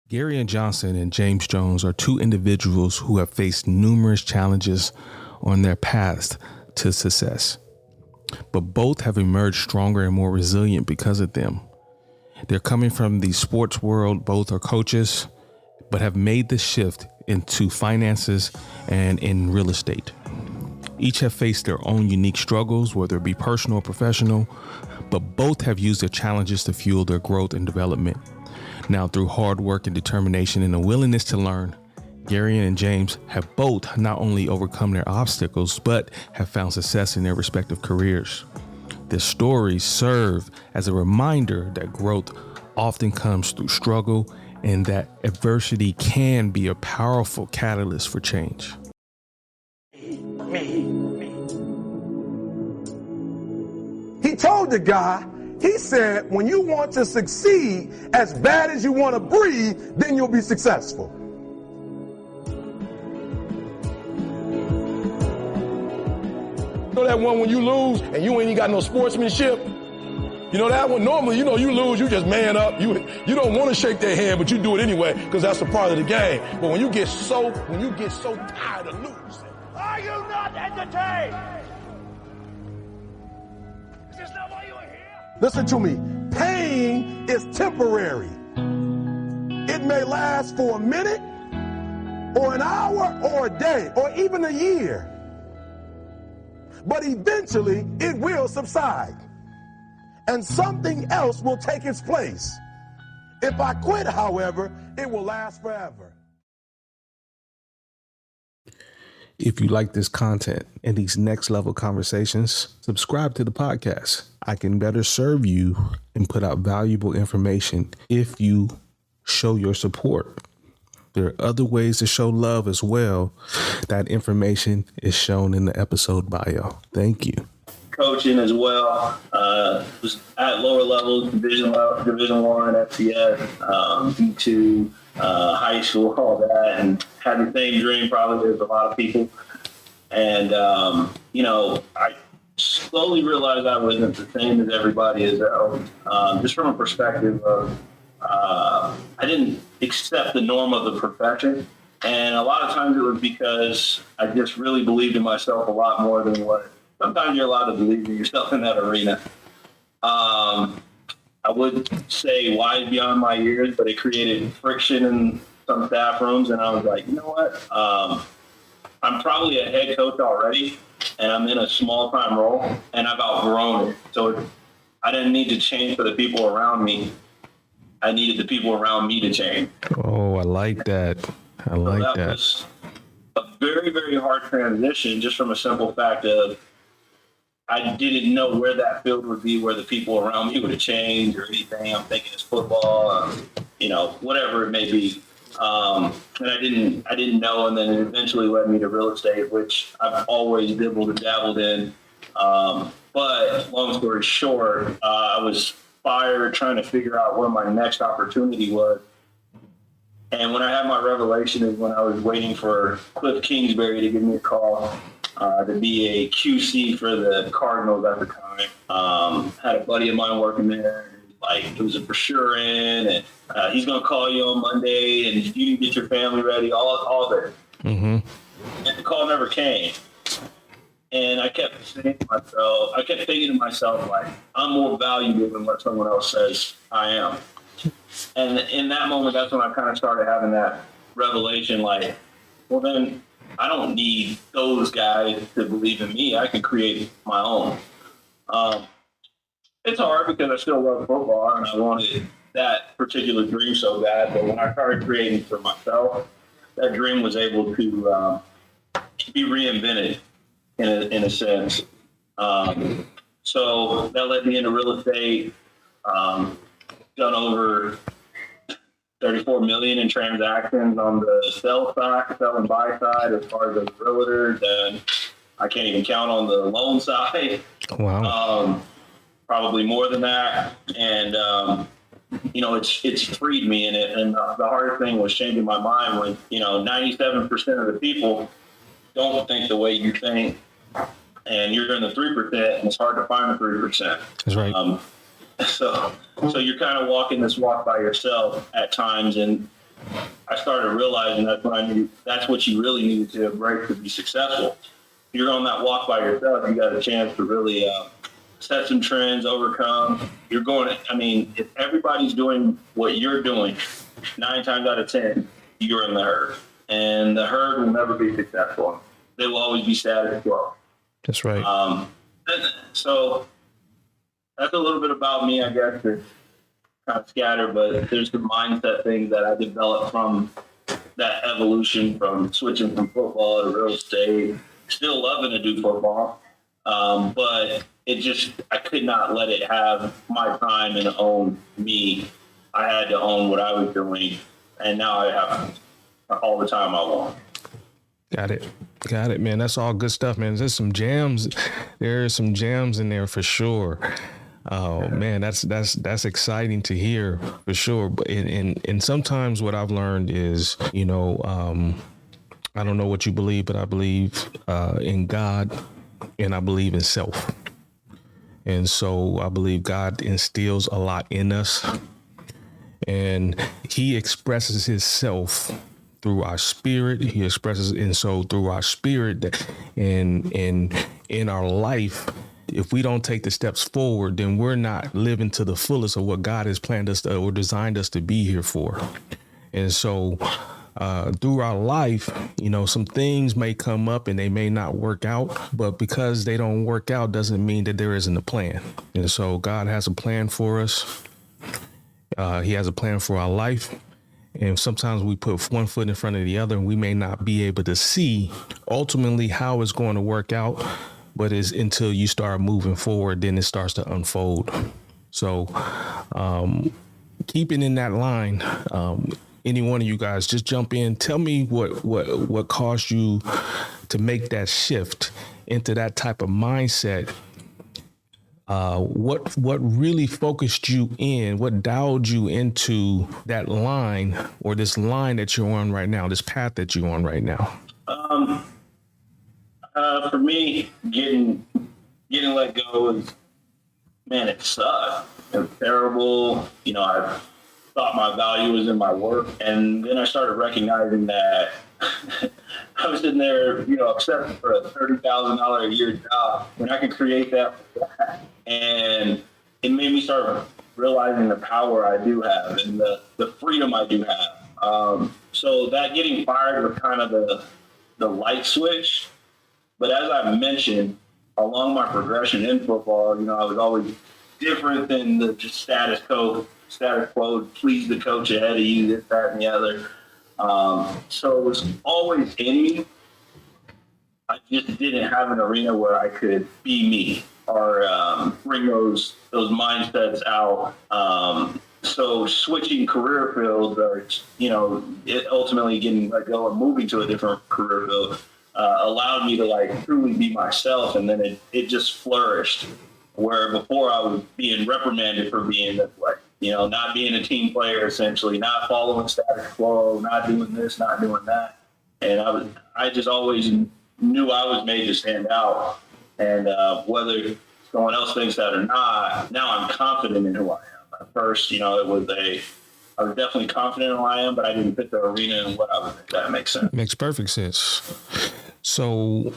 Gerrian Johnson and James Jones are two individuals who have faced numerous challenges on their paths to success, but both have emerged stronger and more resilient because of them. They're coming from the sports world. Both are coaches, but have made the shift into finances and in real estate. Each have faced their own unique struggles, whether it be personal or professional, but both have used their challenges to fuel their growth and development. Now, through hard work and determination and a willingness to learn, Gerrian and James have both not only overcome their obstacles, but have found success in their respective careers. Their stories serve as a reminder that growth often comes through struggle and that adversity can be a powerful catalyst for change. He told the guy, he said, when you want to succeed as bad as you want to breathe, then you'll be successful. You know that one when you lose and you ain't got no sportsmanship? You know that one? Normally, you lose, you just man up. You don't want to shake their hand, but you do it anyway because that's a part of the game. But when you get so tired of losing, are you not entertained? Is this not why you are here? Listen to me. Pain is temporary. It may last for a minute or an hour or a day or even a year. But eventually it will subside and something else will take its place. If I quit, however, it will last forever. If you like this content and these next level conversations, subscribe to the podcast. I can better serve you and put out valuable information if you show your support. There are other ways to show love as well. That information is shown in the episode bio. Thank you. Coaching as well. Was at lower levels, Division 1, FCS, D2, high school, all that, and had the same dream probably as a lot of people. And, I slowly realized I wasn't the same as everybody else, just from a perspective of I didn't accept the norm of the profession. And a lot of times it was because I just really believed in myself a lot more than what sometimes you're allowed to believe in yourself in that arena. I would say wise beyond my years, but it created friction in some staff rooms. And I was like, you know what? I'm probably a head coach already, and I'm in a small time role, and I've outgrown it. So I didn't need to change for the people around me. I needed the people around me to change. Oh, I like that. That was a very, very hard transition, just from a simple fact of I didn't know where that field would be, where the people around me would have changed or anything. I'm thinking it's football, whatever it may be. And I didn't know. And then it eventually led me to real estate, which I've always dibbled and dabbled in. But long story short, I was fired trying to figure out where my next opportunity was. And when I had my revelation is when I was waiting for Cliff Kingsbury to give me a call to be a QC for the Cardinals at the time. Had a buddy of mine working there. It was a brochure in, and he's going to call you on Monday, and you need to get your family ready, all that. Mm-hmm. And the call never came. And I kept thinking to myself, like, I'm more valuable than what someone else says I am. And in that moment, that's when I kind of started having that revelation, like, well, then I don't need those guys to believe in me. I can create my own. It's hard because I still love football and I wanted that particular dream so bad. But when I started creating for myself, that dream was able to be reinvented in a sense. So that led me into real estate. Done over 34 million in transactions on the sell and buy side as far as a realtor. Then I can't even count on the loan side. Wow. Probably more than that. And, it's freed me in it. And the hardest thing was changing my mind when, 97% of the people don't think the way you think. And you're in the 3%, and it's hard to find the 3%. That's right. So you're kind of walking this walk by yourself at times. And I started realizing that's what you really needed to embrace to be successful. If you're on that walk by yourself, you got a chance to really set some trends, overcome. If everybody's doing what you're doing, 9 times out of 10, you're in the herd. And the herd will never be successful. They will always be status quo. That's right. So that's a little bit about me, I guess. It's kind of scattered, but there's some mindset things that I developed from that evolution, from switching from football to real estate. Still loving to do football, but I could not let it have my time and own me. I had to own what I was doing, and now I have all the time I want. Got it, man. That's all good stuff, man. There's some jams. There's some jams in there for sure. Oh man, that's exciting to hear for sure. And sometimes what I've learned is, I don't know what you believe, but I believe in God, and I believe in self. And so I believe God instills a lot in us, and He expresses Himself through our spirit. He expresses, and so through our spirit, and in our life, if we don't take the steps forward, then we're not living to the fullest of what God has planned us to, or designed us to be here for. And so through our life, some things may come up and they may not work out, but because they don't work out doesn't mean that there isn't a plan. And so God has a plan for us. He has a plan for our life. And sometimes we put one foot in front of the other, and we may not be able to see ultimately how it's going to work out. But it's until you start moving forward, then it starts to unfold. So keeping in that line, any one of you guys, just jump in. Tell me what caused you to make that shift into that type of mindset. What really focused you in? What dialed you into that line, or this line that you're on right now, this path that you're on right now? For me, getting let go is, man, it sucked. It was terrible. I thought my value was in my work, and then I started recognizing that I was sitting there, upset for a $30,000 a year job when I could create that, and it made me start realizing the power I do have and the freedom I do have. So that getting fired was kind of the light switch. But as I mentioned, along my progression in football, I was always different than the just status quo, please the coach ahead of you, this, that, and the other. So it was always in me. I just didn't have an arena where I could be me or bring those mindsets out. So switching career fields, or ultimately getting let go and moving to a different career field, allowed me to truly be myself, and then it just flourished. Where before I was being reprimanded for being this way, not being a team player, essentially, not following status quo, not doing this, not doing that, and I just always knew I was made to stand out, and whether someone else thinks that or not, now I'm confident in who I am. At first, I was definitely confident in who I am, but I didn't fit the arena and what I was in, if that makes sense. Makes perfect sense. So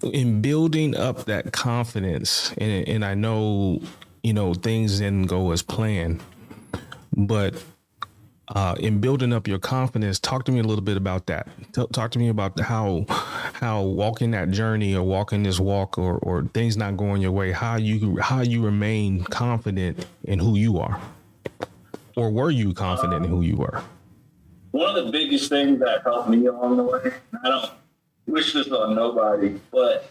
in building up that confidence, and I know, things didn't go as planned, but in building up your confidence, talk to me a little bit about that. Talk to me about how walking that journey, or walking this walk, or things not going your way, how you remain confident in who you are, or were you confident in who you were? One of the biggest things that helped me along the way, I don't wish this on nobody, but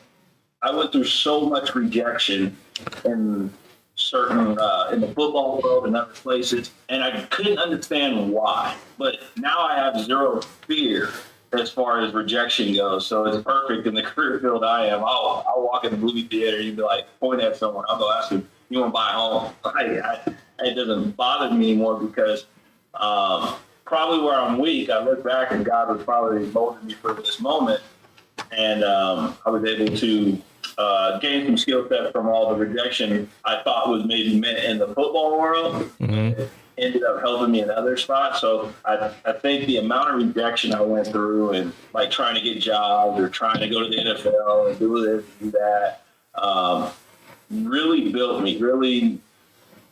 I went through so much rejection in certain in the football world and other places, and I couldn't understand why. But now I have zero fear as far as rejection goes. So it's perfect in the career field I am. I'll walk in the movie theater and you'd be like, point at someone. I'll go ask them, you want to buy a home? It doesn't bother me anymore, because probably where I'm weak, I look back and God was probably molding me for this moment. And I was able to gain some skill set from all the rejection I thought was maybe meant in the football world. Mm-hmm. ended up helping me in other spots. So I think the amount of rejection I went through and like trying to get jobs or trying to go to the NFL and do this, do that, really built me, really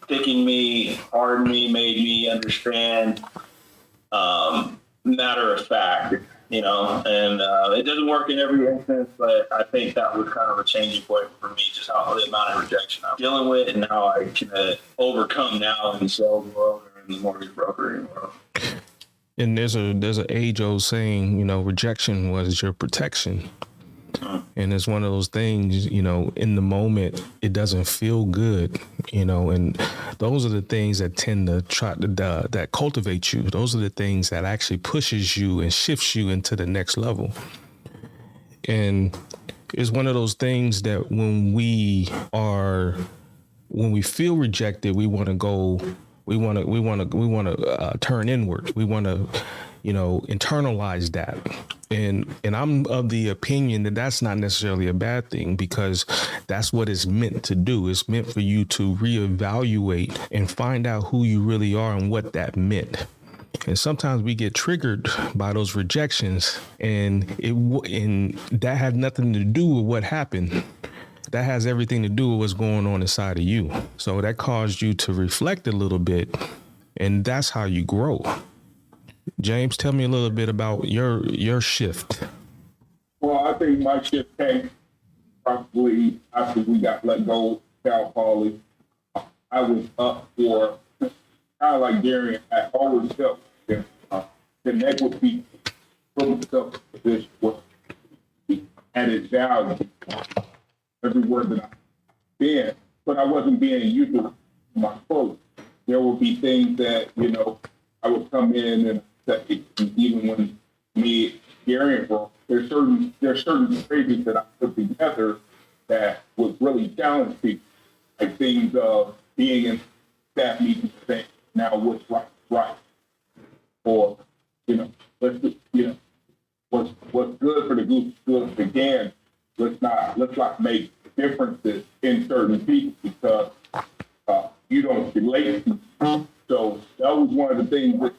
picking me, hardened me, made me understand matter of fact, you know, and it doesn't work in every instance, but I think that was kind of a changing point for me, just how the amount of rejection I'm dealing with and how I can overcome now in the sales world or in the mortgage brokering world. And there's an age old saying, you know, rejection was your protection. And it's one of those things, you know, in the moment, it doesn't feel good, you know, and those are the things that tend to that cultivate you. Those are the things that actually pushes you and shifts you into the next level. And it's one of those things that when we feel rejected, we want to turn inward. We want to, you know, internalize that. And I'm of the opinion that that's not necessarily a bad thing, because that's what it's meant to do. It's meant for you to reevaluate and find out who you really are and what that meant. And sometimes we get triggered by those rejections, and that had nothing to do with what happened. That has everything to do with what's going on inside of you. So that caused you to reflect a little bit, and that's how you grow. James, tell me a little bit about your shift. Well, I think my shift came probably after we got let go of Cal Poly. I was up for, kind of like Gerrian, I always felt connect with people, put myself in a position where added value everywhere that I've been, but I wasn't being useful to my folks. There would be things that, you know, I would come in and say, even when me, Gerrian broke, there's certain phrases that I put together that would really challenge people. Like things of being in staff meetings and saying, now what's right. Or, you know, what's good for the goose is good for the gander. Let's not make differences in certain people because you don't relate to them. So that was one of the things that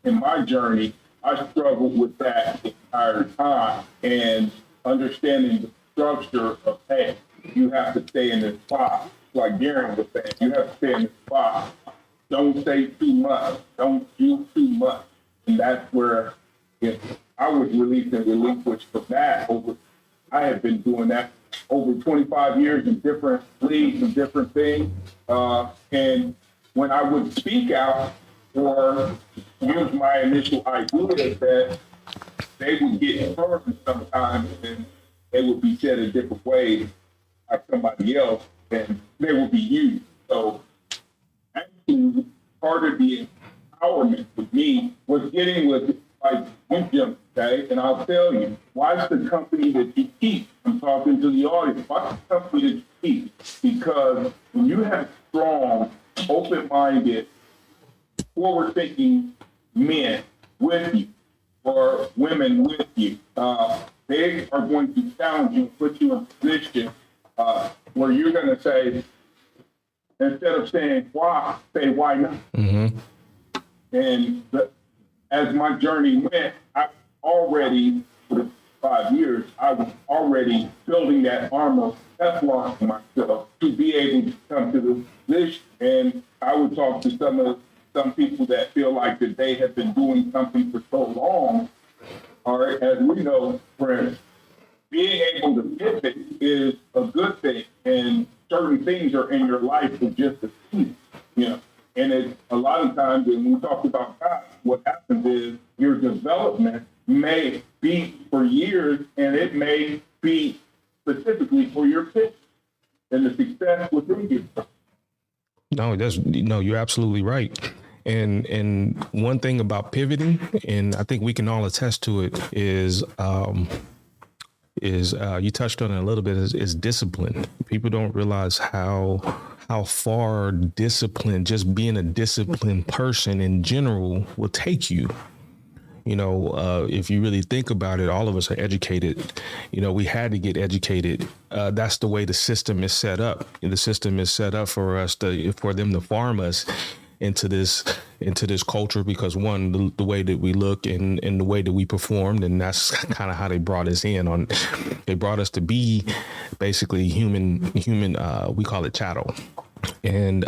in my journey, I struggled with that the entire time, and understanding the structure of, hey, you have to stay in this spot. Like Gerrian was saying, you have to stay in this spot. Don't say too much. Don't do too much. And that's where I was released and relinquished from that. I have been doing that over 25 years in different leagues and different things. And when I would speak out or use my initial ideas, that they would get heard sometimes and they would be said a different way by somebody else and they would be used. So actually part of the empowerment with me was getting with like you, Jim, okay? And I'll tell you, watch the company that you keep. I'm talking to the audience. Watch the company that you keep. Because when you have strong, open-minded, forward-thinking men with you or women with you, they are going to challenge you, put you in a position where you're going to say, instead of saying why, say why not. Mm-hmm. And as my journey went, I already, for the 5 years, I was already building that armor Teflon for myself to be able to come to this position. And I would talk to some people that feel like that they have been doing something for so long. All right, as we know, friends, being able to pivot is a good thing, and certain things are in your life for just a season, you know. And it's a lot of times when we talk about God, what happens is your development may be for years, and it may be specifically for your pitch and the success within you. No, you're absolutely right. And one thing about pivoting, and I think we can all attest to it, is you touched on it a little bit, is discipline. People don't realize how far discipline, just being a disciplined person in general, will take you. You know, if you really think about it, all of us are educated. You know, we had to get educated. That's the way the system is set up. The system is set up for them to farm us. into this culture because one, the way that we look and the way that we performed, and that's kind of how they brought us in. They brought us to be basically human. We call it chattel, and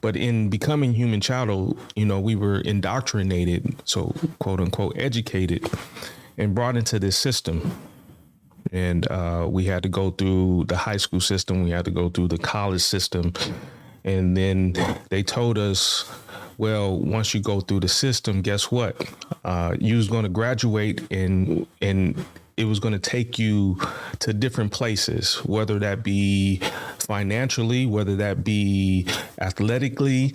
but in becoming human chattel, we were indoctrinated, so quote unquote educated, and brought into this system. And we had to go through the high school system. We had to go through the college system. And then they told us, well, once you go through the system, guess what? You was going to graduate and it was going to take you to different places, whether that be financially, whether that be athletically,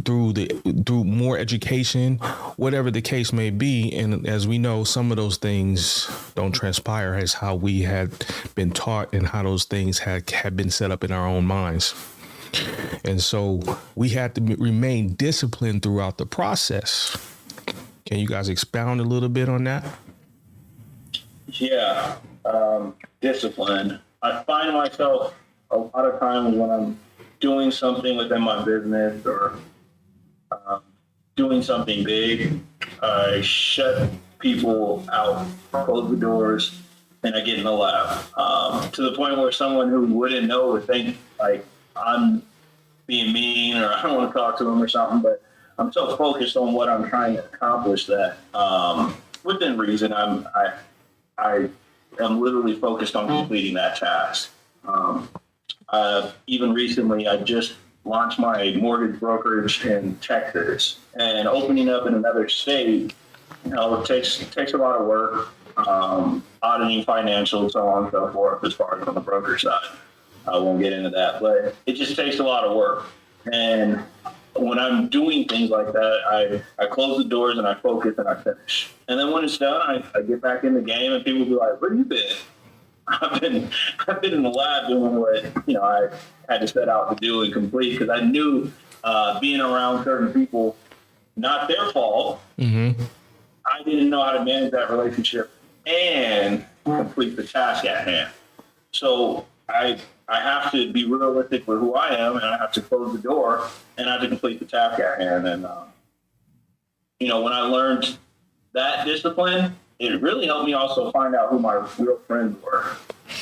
through more education, whatever the case may be. And as we know, some of those things don't transpire as how we had been taught and how those things had been set up in our own minds. And so we had to remain disciplined throughout the process. Can you guys expound a little bit on that? Yeah, discipline. I find myself a lot of times when I'm doing something within my business or doing something big, I shut people out, close the doors, and I get in the lab. To the point where someone who wouldn't know would think like I'm being mean or I don't want to talk to them or something, but I'm so focused on what I'm trying to accomplish that within reason, I am literally focused on completing that task. Even recently, I just launched my mortgage brokerage in Texas, and opening up in another state, it takes a lot of work, auditing financials, so on and so forth, as far as on the broker side. I won't get into that, but it just takes a lot of work. And when I'm doing things like that, I close the doors and I focus and I finish. And then when it's done, I get back in the game and people be like, where you been? I've been in the lab doing what, I had to set out to do and complete, because I knew being around certain people, not their fault. Mm-hmm. I didn't know how to manage that relationship and complete the task at hand. So I have to be realistic with who I am, and I have to close the door, and I have to complete the task at hand. And, when I learned that discipline, it really helped me also find out who my real friends were.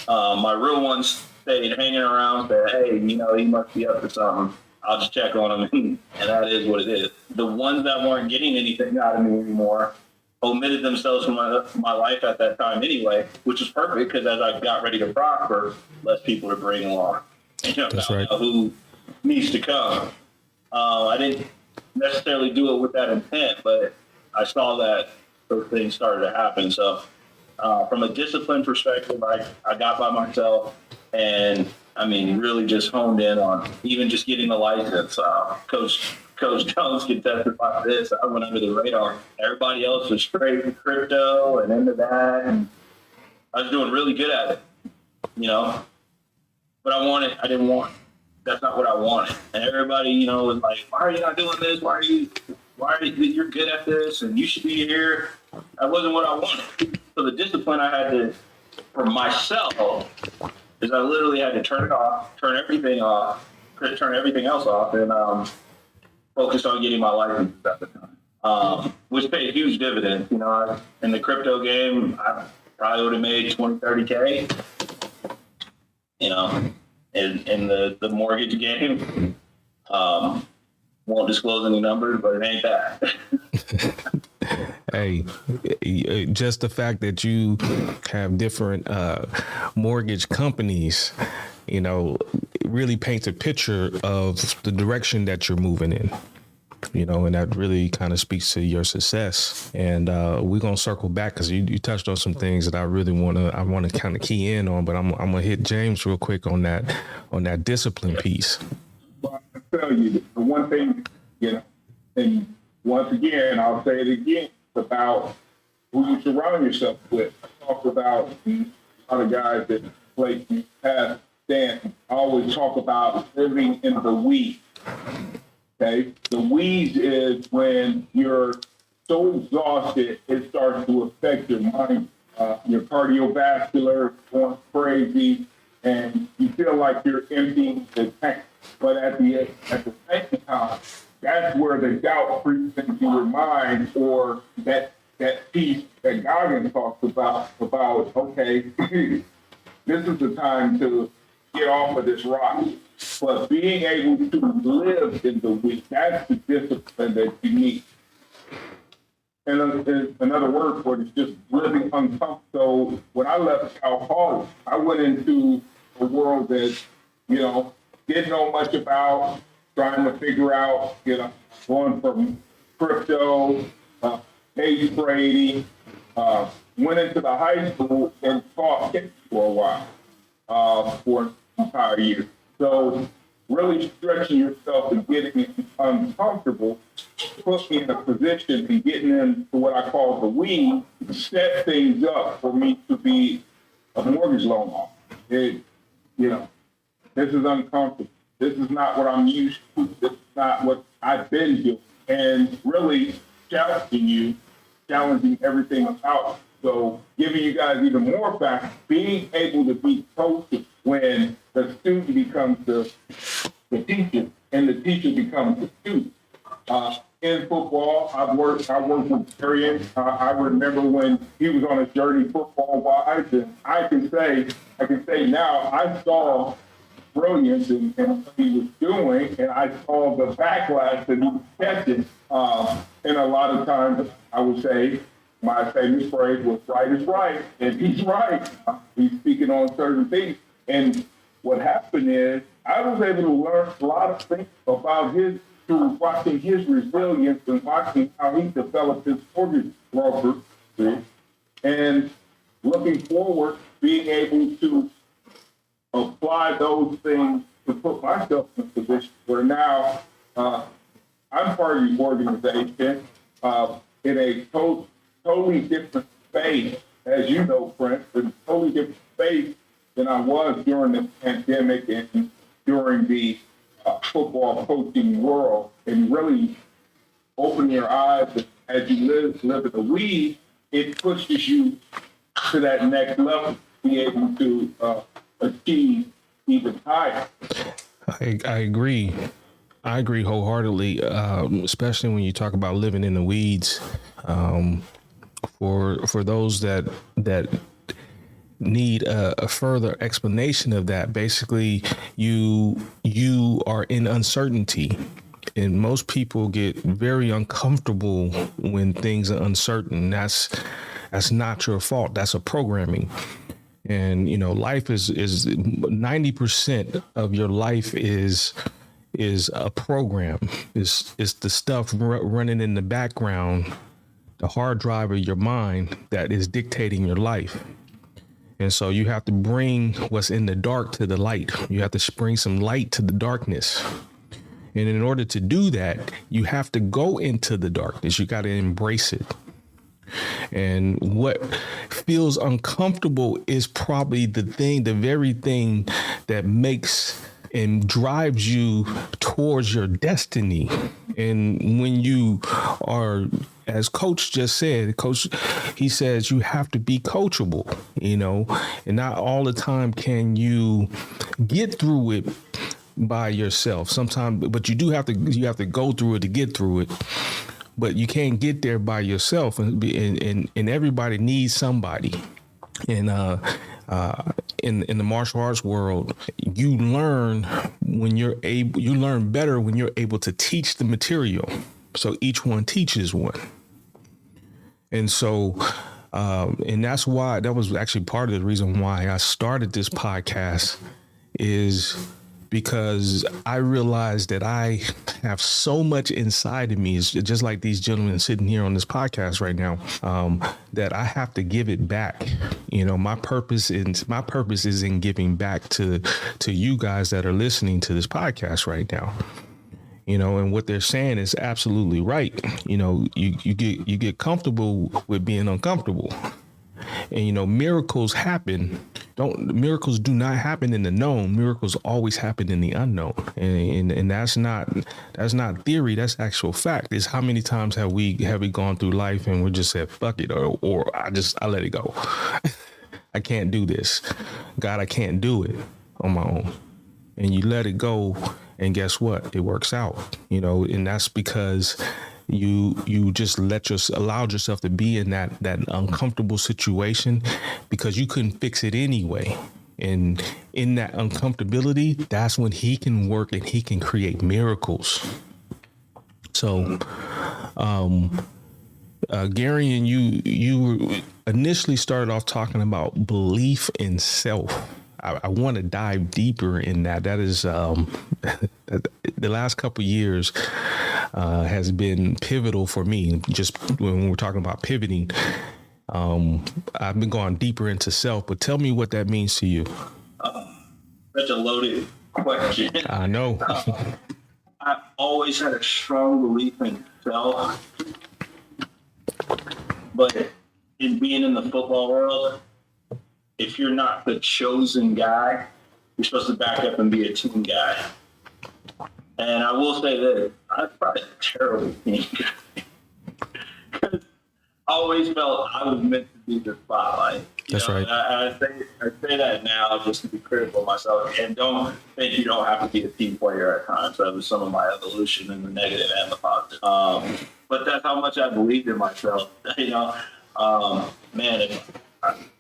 My real ones stayed hanging around, said, hey, he must be up to something. I'll just check on him, and that is what it is. The ones that weren't getting anything out of me anymore omitted themselves from my life at that time anyway, which is perfect, because as I got ready to prosper, less people to bring along. That's right. Who needs to come. I didn't necessarily do it with that intent, but I saw that those things started to happen. So from a discipline perspective, I got by myself, and really just honed in on even just getting the license. Coach Jones can testify to this. I went under the radar. Everybody else was straight to crypto and into that, and I was doing really good at it, But I didn't want it. That's not what I wanted. And everybody, was like, why are you not doing this? Why are you're good at this and you should be here? That wasn't what I wanted. So the discipline I had to, for myself, is I literally had to turn it off, turn everything else off, and focus on getting my license at the time, which paid huge dividends. In the crypto game, I probably would have made 20, 30K. In the mortgage game, won't disclose any numbers, but it ain't that. Hey, just the fact that you have different mortgage companies, it really paints a picture of the direction that you're moving in. And that really kind of speaks to your success. And we're gonna circle back, because you touched on some things that I really want to kind of key in on. But I'm gonna hit James real quick on that discipline piece. Well, I tell you, the one thing, and once again, I'll say it again, it's about who you surround yourself with. I talk about a lot of guys that play past dance. I always talk about living in the weeds. Okay, the weeds is when you're so exhausted, it starts to affect your mind, your cardiovascular going crazy, and you feel like you're emptying the tank. But at the same time, that's where the doubt creeps into your mind, or that piece that Goggins talks about, okay, this is the time to get off of this rock. But being able to live in the week, that's the discipline that you need. And another word for it is just living uncomfortable. So when I left Cal Poly, I went into a world that, didn't know much about, trying to figure out, going from crypto, day trading, went into the high school and taught kids for a while, for an entire year. So really stretching yourself and getting uncomfortable put me in a position and getting into what I call the weed, set things up for me to be a mortgage loan officer. This is uncomfortable. This is not what I'm used to. This is not what I've been doing. And really challenging everything about. So giving you guys even more facts, being able to be coached when the student becomes the teacher and the teacher becomes the student. In football, I worked with Gerrian. I remember when he was on his journey football-wise, and I can say now I saw brilliance in what he was doing, and I saw the backlash that he was catching. And a lot of times, I would say, my famous phrase was "right is right," and he's right. He's speaking on certain things. And what happened is, I was able to learn a lot of things about through watching his resilience and watching how he developed his mortgage broker, and looking forward, being able to apply those things to put myself in a position where now I'm part of the organization in a totally different space, as you know, Prince, a totally different space than I was during the pandemic and during the football coaching world, and really open your eyes as you live in the weed. It pushes you to that next level, to be able to achieve even higher. I agree. I agree wholeheartedly, especially when you talk about living in the weeds. For those that need a further explanation of that, basically, you are in uncertainty, and most people get very uncomfortable when things are uncertain. That's not your fault. That's a programming. And life is 90% of your life is a program. Is the stuff running in the background, the hard drive of your mind that is dictating your life. And so you have to bring what's in the dark to the light. You have to bring some light to the darkness. And in order to do that, you have to go into the darkness. You got to embrace it. And what feels uncomfortable is probably the very thing that makes and drives you towards your destiny. And when you are, as Coach just said, he says you have to be coachable, and not all the time can you get through it by yourself. Sometimes, but you have to go through it to get through it. But you can't get there by yourself, and everybody needs somebody. And in the martial arts world, you learn better when you're able to teach the material. So each one teaches one. And so, and that was actually part of the reason why I started this podcast, is because I realized that I have so much inside of me, it's just like these gentlemen sitting here on this podcast right now, that I have to give it back. My purpose is in giving back to you guys that are listening to this podcast right now. And what they're saying is absolutely right. You get comfortable with being uncomfortable. And miracles happen. Miracles do not happen in the known. Miracles always happen in the unknown. And that's not theory. That's actual fact. Is how many times have we gone through life and we just said fuck it, or I let it go. I can't do this. God, I can't do it on my own. And you let it go, And guess what? It works out, and that's because you just allowed yourself to be in that uncomfortable situation because you couldn't fix it anyway. And in that uncomfortability, that's when he can work and he can create miracles. So, Gerrian, you initially started off talking about belief in self. I want to dive deeper in that. That is the last couple of years has been pivotal for me. Just when we're talking about pivoting, I've been going deeper into self. But tell me what that means to you. Such a loaded question. I know. I've always had a strong belief in self, but in being in the football world, if you're not the chosen guy, you're supposed to back up and be a team guy. And I will say this, I'm probably a terrible team guy. Because I always felt I was meant to be the spotlight. That's right. I say that now just to be critical of myself. And don't think you don't have to be a team player at times. That was some of my evolution in the negative and the positive. But that's how much I believed in myself. Man, it's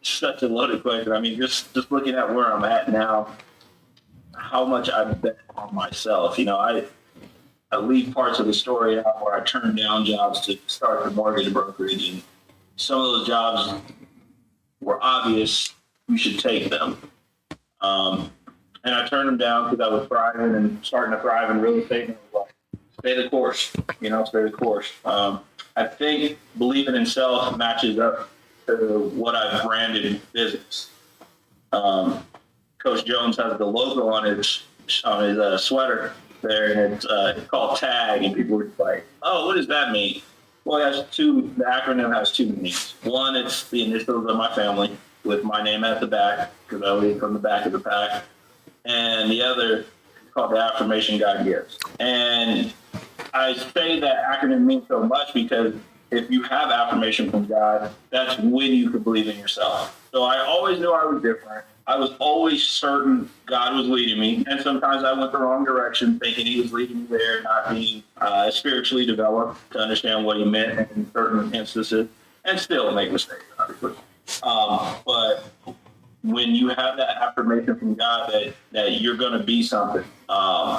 such a loaded question. I mean, just looking at where I'm at now, how much I bet on myself. I leave parts of the story out where I turned down jobs to start the mortgage brokerage, and some of those jobs were obvious you should take them. And I turned them down because I was thriving and starting to thrive in real estate. And I was like, stay the course, stay the course. I think believing in self matches up to what I've branded in business. Coach Jones has the logo on his sweater there, and it's called TAG, and people were like, "Oh, what does that mean?" Well, the acronym has two meanings. One, it's the initials of my family with my name at the back, because I lead from the back of the pack. And the other is called the affirmation God gives. And I say that acronym means so much because if you have affirmation from God, that's when you can believe in yourself. So I always knew I was different. I was always certain God was leading me. And sometimes I went the wrong direction, thinking he was leading me there, not being spiritually developed to understand what he meant in certain instances, and still make mistakes, obviously. But when you have that affirmation from God that you're going to be something,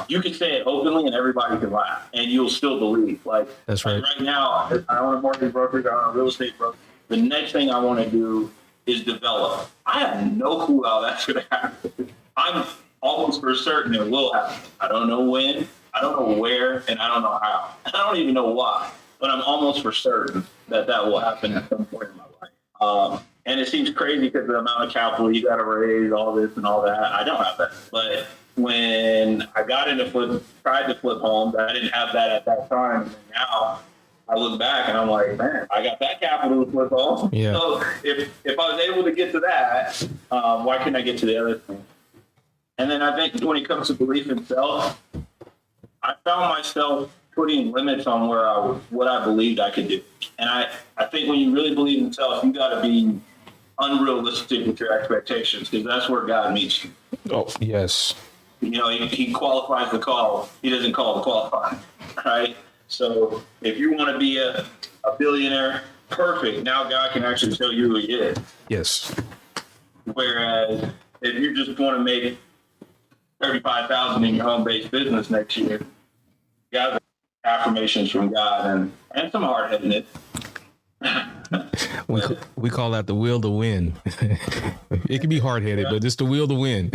you can say it openly and everybody can laugh, and you'll still believe. That's right. Right now, I own a mortgage brokerage, I own a real estate brokerage. The next thing I want to do is develop. I have no clue how that's going to happen. I'm almost for certain it will happen. I don't know when, I don't know where, and I don't know how. I don't even know why, but I'm almost for certain that will happen at some point in my life. And it seems crazy because the amount of capital you got to raise, all this and all that. I don't have that. But when I got tried to flip homes, I didn't have that at that time. And now I look back and I'm like, man, I got that capital to flip homes. Yeah. So if I was able to get to that, why couldn't I get to the other thing? And then I think when it comes to belief in self, I found myself putting limits on what I believed I could do. And I think when you really believe in self, you got to be unrealistic with your expectations, because that's where God meets you. Oh, yes. He qualifies the call. He doesn't call the qualified, right? So if you want to be a billionaire, perfect. Now God can actually show you who he is. Yes. Whereas if you just want to make $35,000 in your home-based business next year, you got affirmations from God and some hard-headedness. We call that the will to win. It can be hard-headed, but it's the will to win.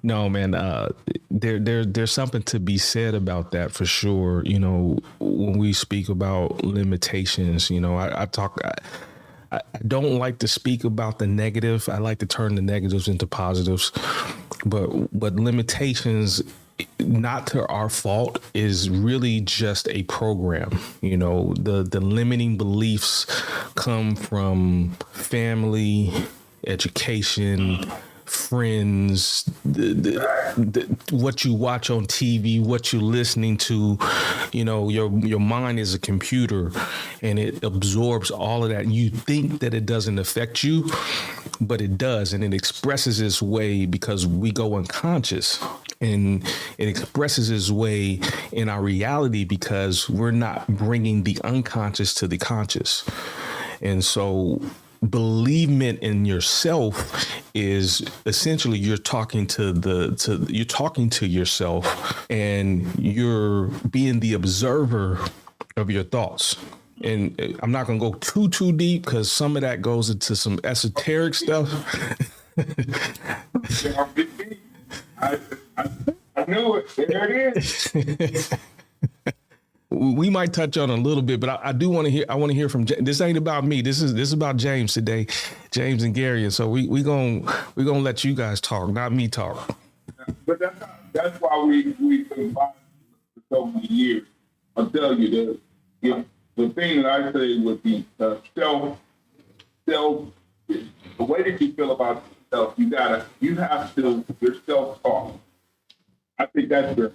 No, man, there's something to be said about that for sure. When we speak about limitations, I don't like to speak about the negative. I like to turn the negatives into positives, but limitations, not to our fault, is really just a program. The limiting beliefs come from family, education, friends, what you watch on TV, what you're listening to. You know, your mind is a computer, and it absorbs all of that. And you think that it doesn't affect you, but it does, and it expresses its way because we go unconscious, and it expresses its way in our reality because we're not bringing the unconscious to the conscious. And so believement in yourself is essentially you're talking to yourself, and you're being the observer of your thoughts. And I'm not going to go too deep because some of that goes into some esoteric stuff. I knew it. There it is. We might touch on a little bit, but I do want to hear. I want to hear from. This ain't about me. This is about James today, James and Gerrian. So we gonna let you guys talk, not me talk. But that's why we've been fighting for so many years. I'll tell you the thing that I say would be self. The way that you feel about yourself, you have to your self-talk. I think that's the.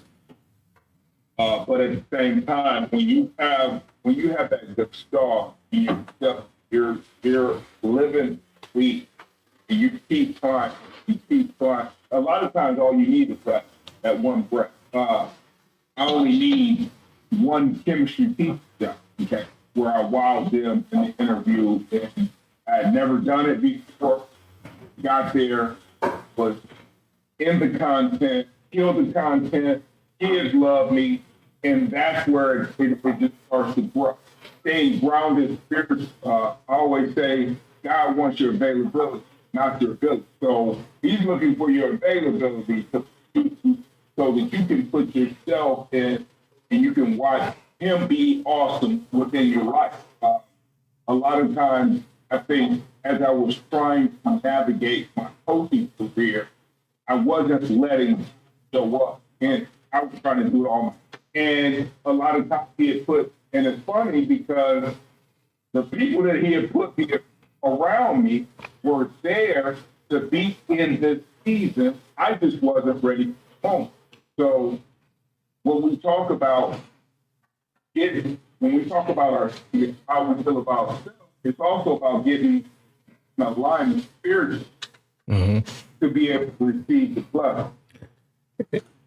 But at the same time, when you have that good star in yourself, you're living weak, and you keep trying. A lot of times, all you need is that one breath. I only need one chemistry teacher, okay, where I wowed them in the interview, and I had never done it before. Got there, was in the content, killed the content. Kids love me, and that's where it just starts to grow. Staying grounded, I always say, God wants your availability, not your ability. So he's looking for your availability so that you can put yourself in and you can watch him be awesome within your life. A lot of times, I think, as I was trying to navigate my coaching career, I wasn't letting it show up. And I was trying to do it all myself. And a lot of times he had put, and it's funny because the people that he had put around me were there to be in this season. I just wasn't ready for home. So when we talk about our how we feel about ourselves, it's also about getting an alignment spiritually to be able to receive the blessing.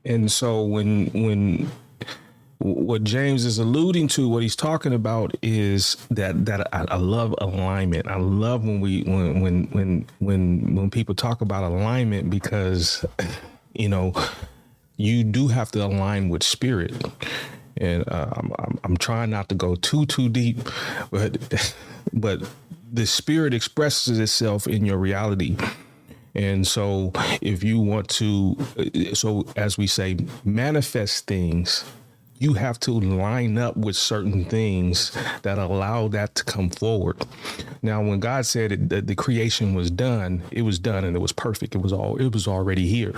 And so when what James is alluding to, what he's talking about is that I love alignment. I love when people talk about alignment, because you do have to align with spirit. And I'm trying not to go too deep, but the spirit expresses itself in your reality. And so if you want to, so as we say, manifest things, you have to line up with certain things that allow that to come forward. Now, when God said that the creation was done, it was done and it was perfect. It was already here.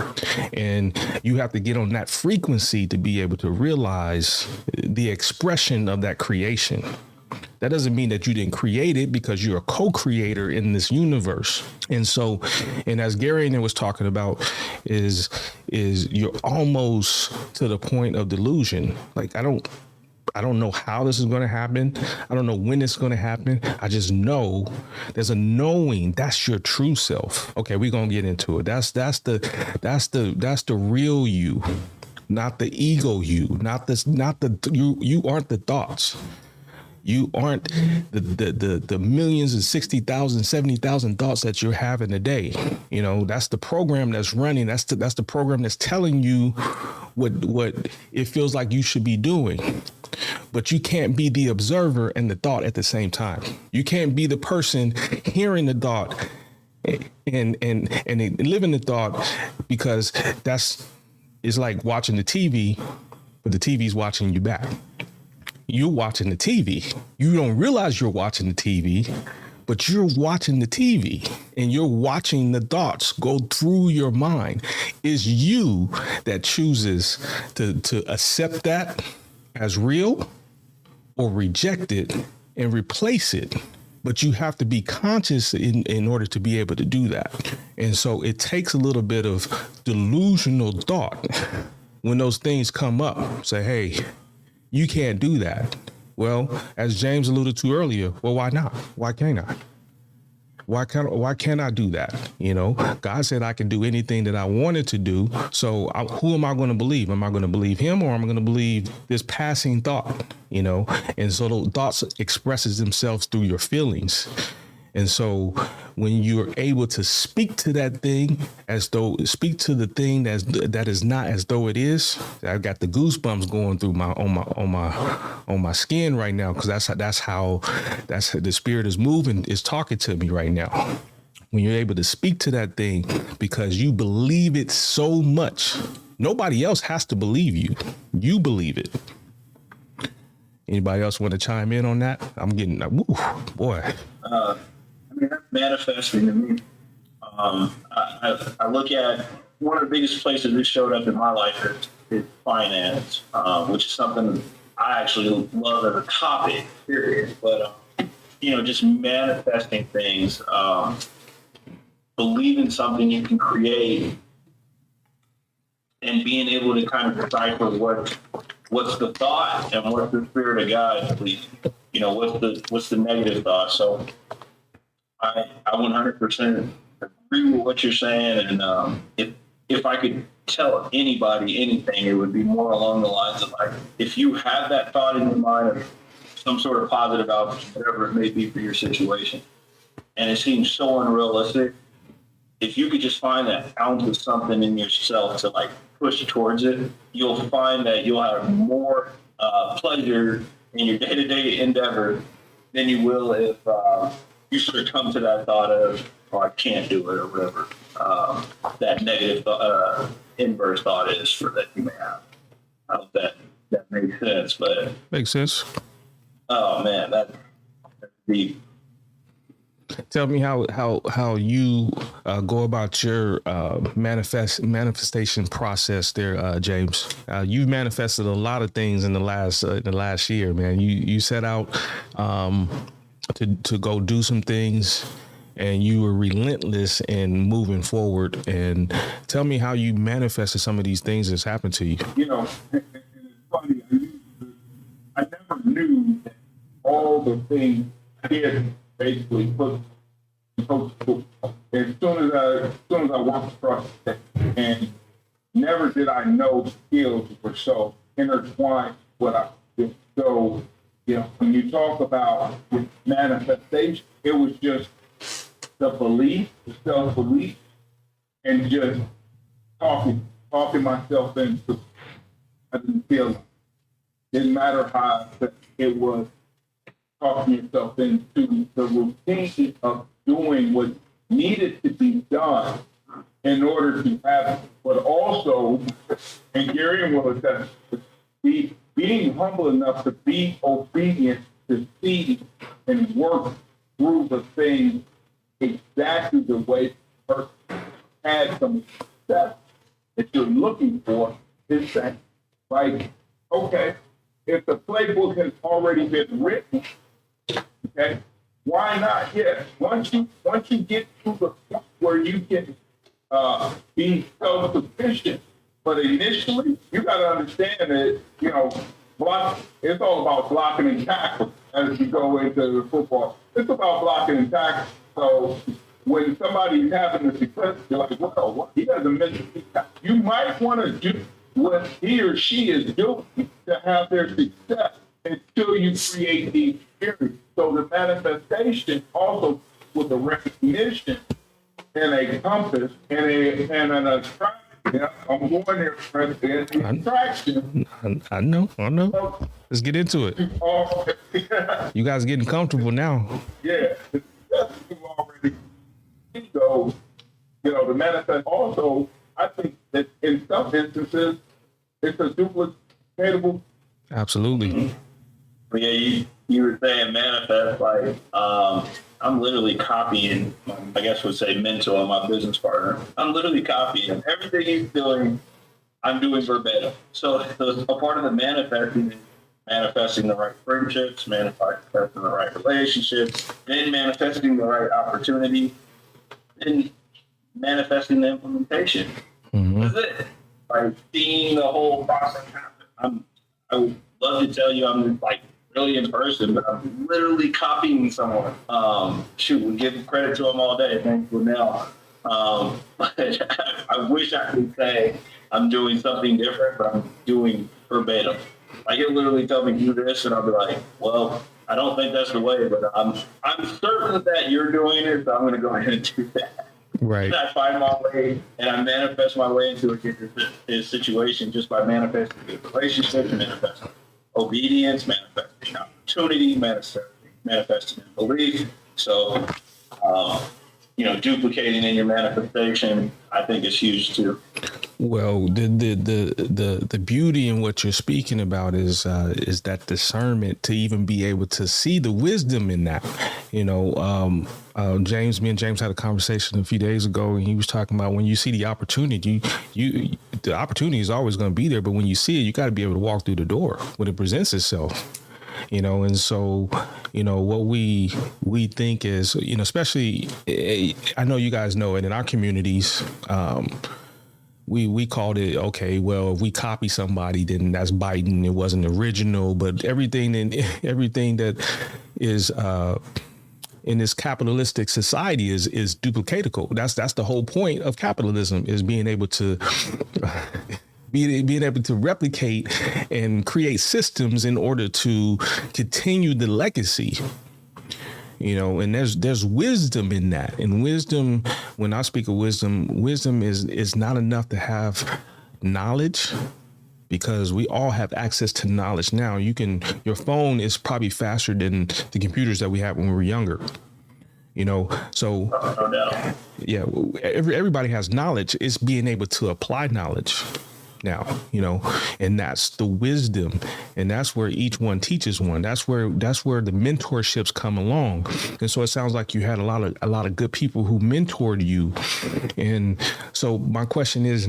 And you have to get on that frequency to be able to realize the expression of that creation. That doesn't mean that you didn't create it, because you're a co-creator in this universe. And so, and as Gerrian was talking about, is you're almost to the point of delusion. Like, I don't know how this is going to happen. I don't know when it's going to happen. I just know there's a knowing. That's your true self. Okay, we're going to get into it. That's the real you, not the ego you, you aren't the thoughts. You aren't the millions and 60,000, 70,000 thoughts that you're having a day. That's the program that's running. That's the program that's telling you what it feels like you should be doing. But you can't be the observer and the thought at the same time. You can't be the person hearing the thought and living the thought, because it's like watching the TV, but the TV's watching you back. You're watching the TV. You don't realize you're watching the TV, but you're watching the TV, and you're watching the thoughts go through your mind. It's you that chooses to accept that as real or reject it and replace it. But you have to be conscious in order to be able to do that. And so it takes a little bit of delusional thought when those things come up. Say, hey, you can't do that. Well, as James alluded to earlier, well, why not? Why can't I? Why can't I do that? You know, God said I can do anything that I wanted to do. So who am I going to believe? Am I going to believe him, or am I going to believe this passing thought? You know, and so those thoughts expresses themselves through your feelings. And so when you're able to speak to that thing speak to the thing that is not as though it is, I've got the goosebumps going through on my skin right now, because that's how the Spirit is moving, is talking to me right now. When you're able to speak to that thing because you believe it so much, nobody else has to believe you. You believe it. Anybody else want to chime in on that? I'm getting, woo, boy. I mean, that's manifesting to me. I look at one of the biggest places this showed up in my life is finance, which is something I actually love as a topic, period. But, just manifesting things, believing something you can create, and being able to kind of decipher what's the thought and what's the Spirit of God, please. What's the negative thought. So I 100% agree with what you're saying, and if I could tell anybody anything, it would be more along the lines of, like, if you have that thought in your mind of some sort of positive outcome, whatever it may be for your situation, and it seems so unrealistic, if you could just find that ounce of something in yourself to, like, push towards it, you'll find that you'll have more pleasure in your day-to-day endeavor than you will if you succumb to that thought of, oh, I can't do it, or whatever that negative inverse thought is for that you may have. I hope that makes sense. But makes sense. Oh man, that's deep. Tell me how you go about your manifestation process there, James. You've manifested a lot of things in the last year, man. You set out to go do some things, and you were relentless in moving forward. And tell me how you manifested some of these things that's happened to you. And it's funny. I never knew that all the things I did basically put coach football. As soon as I walked across the stage, and never did I know the skills were so intertwined with what I did. So, when you talk about manifestation, it was just the belief, the self-belief, and just talking myself into. I didn't feel like it. Didn't matter how it was, talking yourself into the routine of doing what needed to be done in order to have it. But also, and Gerrian will attest, being humble enough to be obedient, to see and work through the things exactly the way the person had some success that you're looking for, is that, like, okay, if the playbook has already been written, okay, why not? Yes, once you get to the point where you can be self-sufficient, but initially you got to understand that it's all about blocking and tackling as you go into the football. It's about blocking and tackling. So when somebody's having a success, you're like, well, he doesn't miss it. You might want to do what he or she is doing to have their success until you create the experience. So the manifestation also with the recognition and a compass and an attraction. I'm going there for an attraction. I know. Let's get into it. You guys getting comfortable now. Yeah. You already so, the manifest also, I think that in some instances it's a duplicatable. Absolutely. But yeah, you were saying manifest, like, I'm literally copying, I guess would say mentor, my business partner. I'm literally copying everything he's doing. I'm doing verbatim. So a part of the manifesting is manifesting the right friendships, manifesting the right relationships, then manifesting the right opportunity. And manifesting the implementation. That's it. Like seeing the whole process happen. I would love to tell you I'm like really in person, but I'm literally copying someone. We give credit to them all day. Thanks, Linnell. But I wish I could say I'm doing something different, but I'm doing verbatim. Like he'll literally tell me do this, and I'll be like, well, I don't think that's the way, but I'm certain that you're doing it, so I'm going to go ahead and do that. Right. And I find my way, and I manifest my way into a situation just by manifesting good relationships, manifesting obedience, manifesting opportunity, manifesting belief. So, duplicating in your manifestation, I think is huge too. Well, the beauty in what you're speaking about is that discernment to even be able to see the wisdom in that. Me and James had a conversation a few days ago, and he was talking about when you see the opportunity, the opportunity is always going to be there, but when you see it, you got to be able to walk through the door when it presents itself. And so, what we think is, especially, I know you guys know it in our communities, we called it, okay, well, if we copy somebody, then that's biting. It wasn't original, but everything that is, in this capitalistic society is duplicatable. That's the whole point of capitalism, is being able to being able to replicate and create systems in order to continue the legacy. And there's wisdom in that. And wisdom, when I speak of wisdom is not enough to have knowledge, because we all have access to knowledge now. Your phone is probably faster than the computers that we had when we were younger. So yeah, everybody has knowledge. It's being able to apply knowledge now, and that's the wisdom, and that's where each one teaches one. That's where the mentorships come along. And so it sounds like you had a lot of good people who mentored you. And so my question is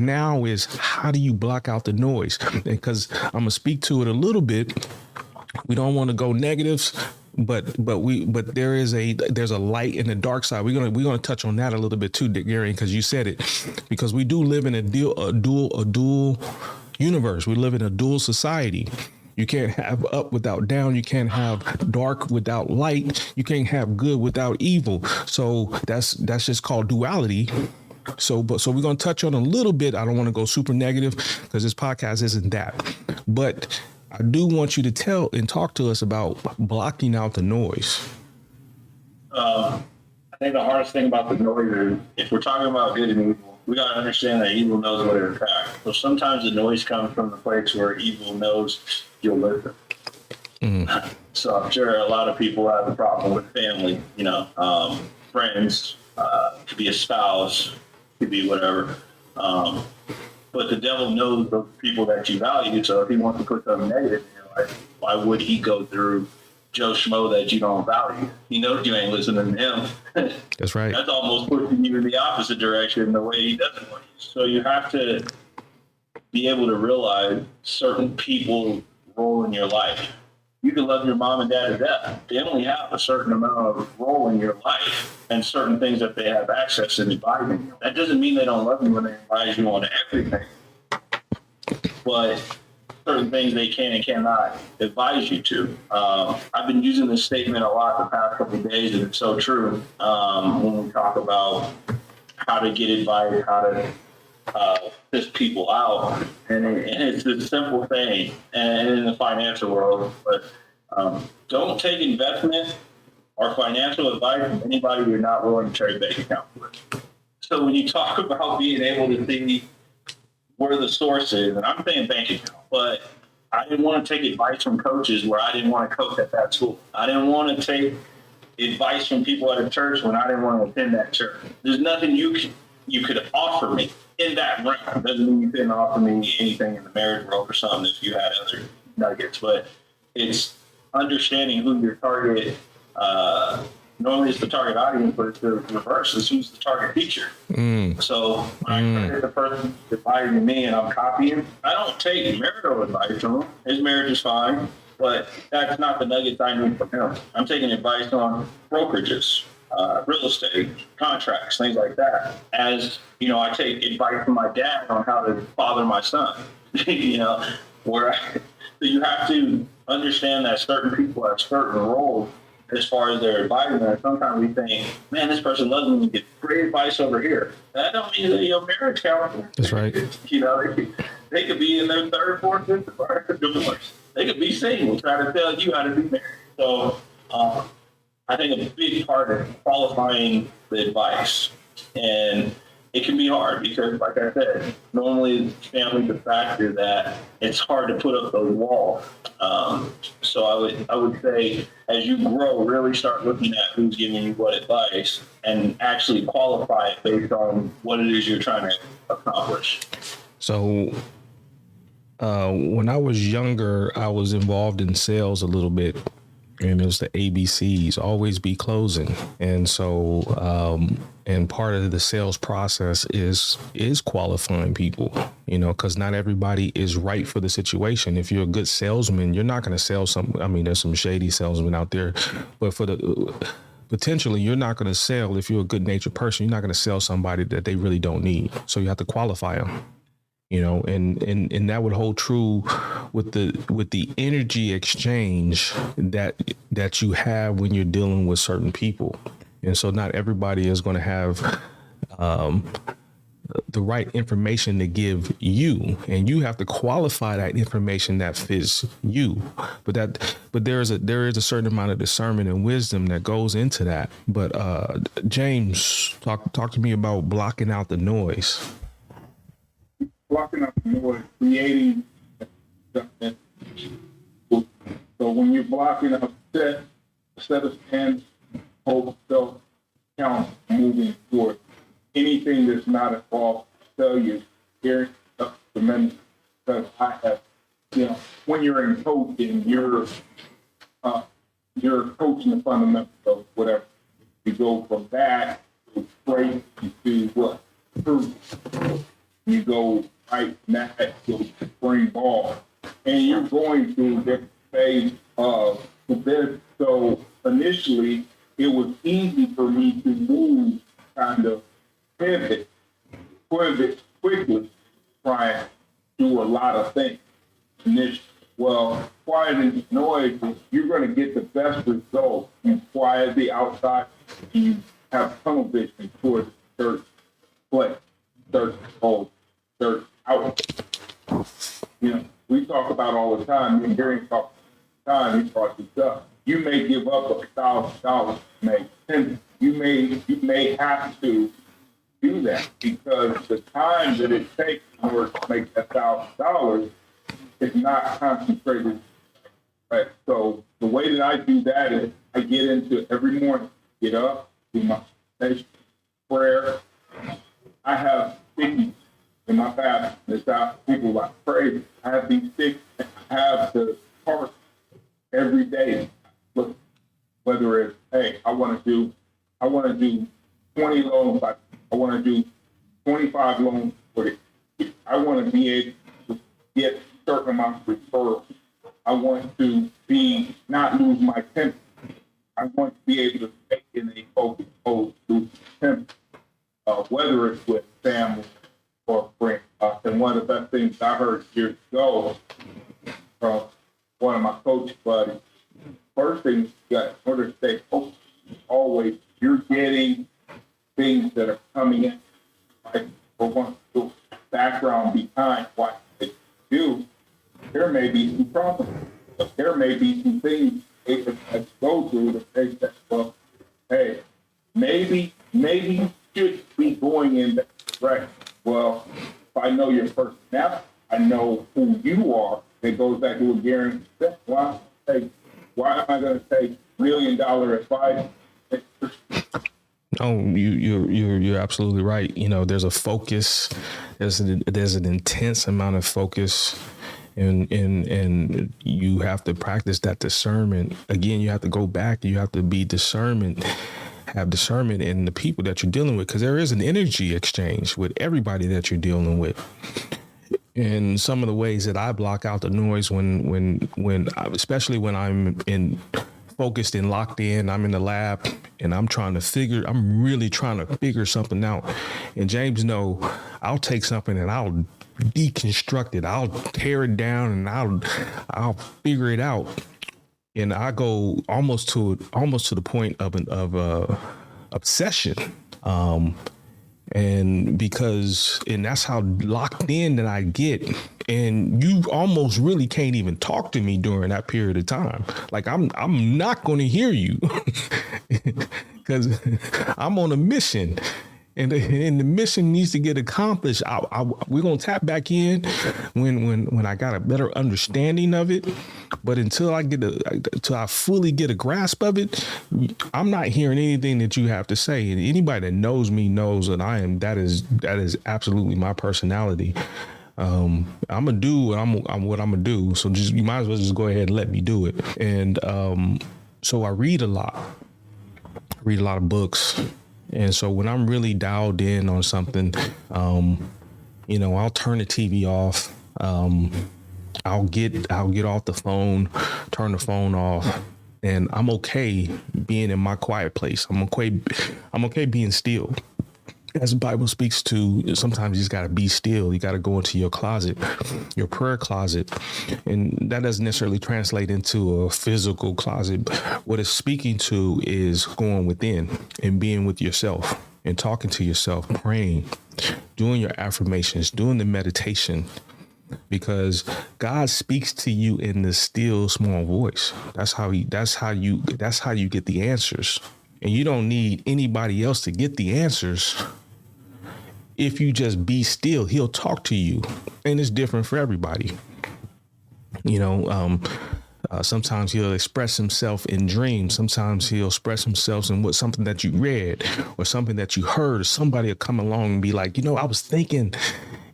how do you block out the noise? Because I'm gonna speak to it a little bit. We don't want to go negatives, but there's a light in the dark side. We're gonna touch on that a little bit too, Gerrian, because you said it. Because we do live in a dual universe. We live in a dual society. You can't have up without down. You can't have dark without light. You can't have good without evil. So that's just called duality. So we're gonna touch on a little bit. I don't want to go super negative because this podcast isn't that, but I do want you to tell and talk to us about blocking out the noise. I think the hardest thing about the noise is, if we're talking about good and evil, we got to understand that evil knows what to attack. So sometimes the noise comes from the place where evil knows you'll listen. So I'm sure a lot of people have a problem with family, friends, could be a spouse, could be whatever. But the devil knows those people that you value. So if he wants to put something negative in your life, why would he go through Joe Schmo that you don't value? He knows you ain't listening to him. That's right. That's almost pushing you in the opposite direction, the way he doesn't want you. So you have to be able to realize certain people role in your life. You can love your mom and dad to death. They only have a certain amount of role in your life and certain things that they have access to advising you. That doesn't mean they don't love you when they advise you on everything. But certain things they can and cannot advise you to. I've been using this statement a lot the past couple of days, and it's so true when we talk about how to get advice, how to piss people out, and it's a simple thing, and in the financial world, but don't take investment or financial advice from anybody you're not willing to trade bank account with. So when you talk about being able to see where the source is, and I'm saying bank account, but I didn't want to take advice from coaches where I didn't want to coach at that school. I didn't want to take advice from people at a church when I didn't want to attend that church. There's nothing you could offer me in that realm. Doesn't mean you couldn't offer me anything in the marriage world or something if you had other nuggets, but it's understanding who your target, normally it's the target audience, but it's the reverse. It's who's the target teacher. So when I credit the person advising me and I'm copying, I don't take marital advice from him. His marriage is fine, but that's not the nuggets I need from him. I'm taking advice on brokerages, real estate, contracts, things like that. As you know, I take advice from my dad on how to father my son. You know, where so you have to understand that certain people have certain roles as far as their advising. And sometimes we think, man, this person loves me, get great advice over here. That don't mean that your marriage counselor. That's right. You know, they could be in their third, fourth, fifth, or divorce. They could be single, trying to tell you how to be married. So I think a big part is qualifying the advice. And it can be hard because, like I said, normally family's a factor that it's hard to put up those walls. So I would say as you grow, really start looking at who's giving you what advice and actually qualify it based on what it is you're trying to accomplish. So when I was younger, I was involved in sales a little bit. And it was the ABCs, always be closing. And so, and part of the sales process is qualifying people, you know, because not everybody is right for the situation. If you're a good salesman, you're not going to sell there's some shady salesmen out there, but potentially you're not going to sell, if you're a good natured person, you're not going to sell somebody that they really don't need. So you have to qualify them. You know, and that would hold true with the energy exchange that you have when you're dealing with certain people. And so not everybody is going to have the right information to give you, and you have to qualify that information that fits you. But there is a certain amount of discernment and wisdom that goes into that. But James, talk to me about blocking out the noise. Blocking out the noise, creating something. So when you're blocking out set of 10, hold self count moving forward. Anything that's not involved, tell you, hearing up tremendous. Because I have, you know, when you're in coaching, you're coaching the fundamentals of whatever. You go from that to straight to what? Truth. You go right now to spring ball, and you're going through this phase of this. So initially, it was easy for me to move, kind of pivot quickly, trying to do a lot of things. Initially, well, quieting the noise, you're going to get the best results. You quiet the outside, you have tunnel vision towards certain place, certain goal, certain out. You know, we talk about all the time. Me and Gerrian talk all the time. He brought this up. You may give up $1,000 to make $10. You may have to do that because the time that it takes in order to make that $1,000 is not concentrated. Right. So the way that I do that is I get into it every morning, get up, do my meditation, prayer. I have stickies in my bathroom. It's out. People like crazy. I have these sticks. I have the part every day. Look, whether it's, hey, I want to do 20 loans. I want to do 25 loans for it. I want to be able to get a certain amount of referrals. I want to not lose my temper. I want to be able to stay in a focus mode through temper, whether it's with family or friends. And one of the best things I heard years ago from one of my coach buddies, first thing you got in order to stay focused, always you're getting things that are coming in, right? For one, the background behind what they do, there may be some problems. There may be some things they could go through that they say, well, hey, maybe you should be going in that direction. Well, if I know your personality, I know who you are. It goes back to what Gerrian said. Why am I going to take $1 million advice? No, you're absolutely right. You know, there's a focus. There's an intense amount of focus, and you have to practice that discernment. Again, you have to go back. You have to be have discernment in the people that you're dealing with, because there is an energy exchange with everybody that you're dealing with. And some of the ways that I block out the noise when especially when I'm focused and locked in. I'm in the lab and I'm really trying to figure something out. And James know I'll take something and I'll deconstruct it. I'll tear it down and I'll figure it out. And I go almost to the point of obsession. And that's how locked in that I get. And you almost really can't even talk to me during that period of time. Like I'm not going to hear you because I'm on a mission. And the mission needs to get accomplished. We're gonna tap back in when I got a better understanding of it. But until I fully get a grasp of it, I'm not hearing anything that you have to say. And anybody that knows me knows that that is absolutely my personality. I'm gonna do what I'm gonna do. So you might as well just go ahead and let me do it. And so I read a lot of books. And so when I'm really dialed in on something, I'll turn the TV off. I'll get off the phone, turn the phone off, and I'm okay being in my quiet place. I'm okay being still. As the Bible speaks to, sometimes you just got to be still. You got to go into your closet, your prayer closet. And that doesn't necessarily translate into a physical closet. What it's speaking to is going within and being with yourself and talking to yourself, praying, doing your affirmations, doing the meditation, because God speaks to you in the still small voice. That's how you get the answers. And you don't need anybody else to get the answers. If you just be still, he'll talk to you. And it's different for everybody. Sometimes he'll express himself in dreams. Sometimes he'll express himself in something that you read or something that you heard, or somebody will come along and be like, I was thinking,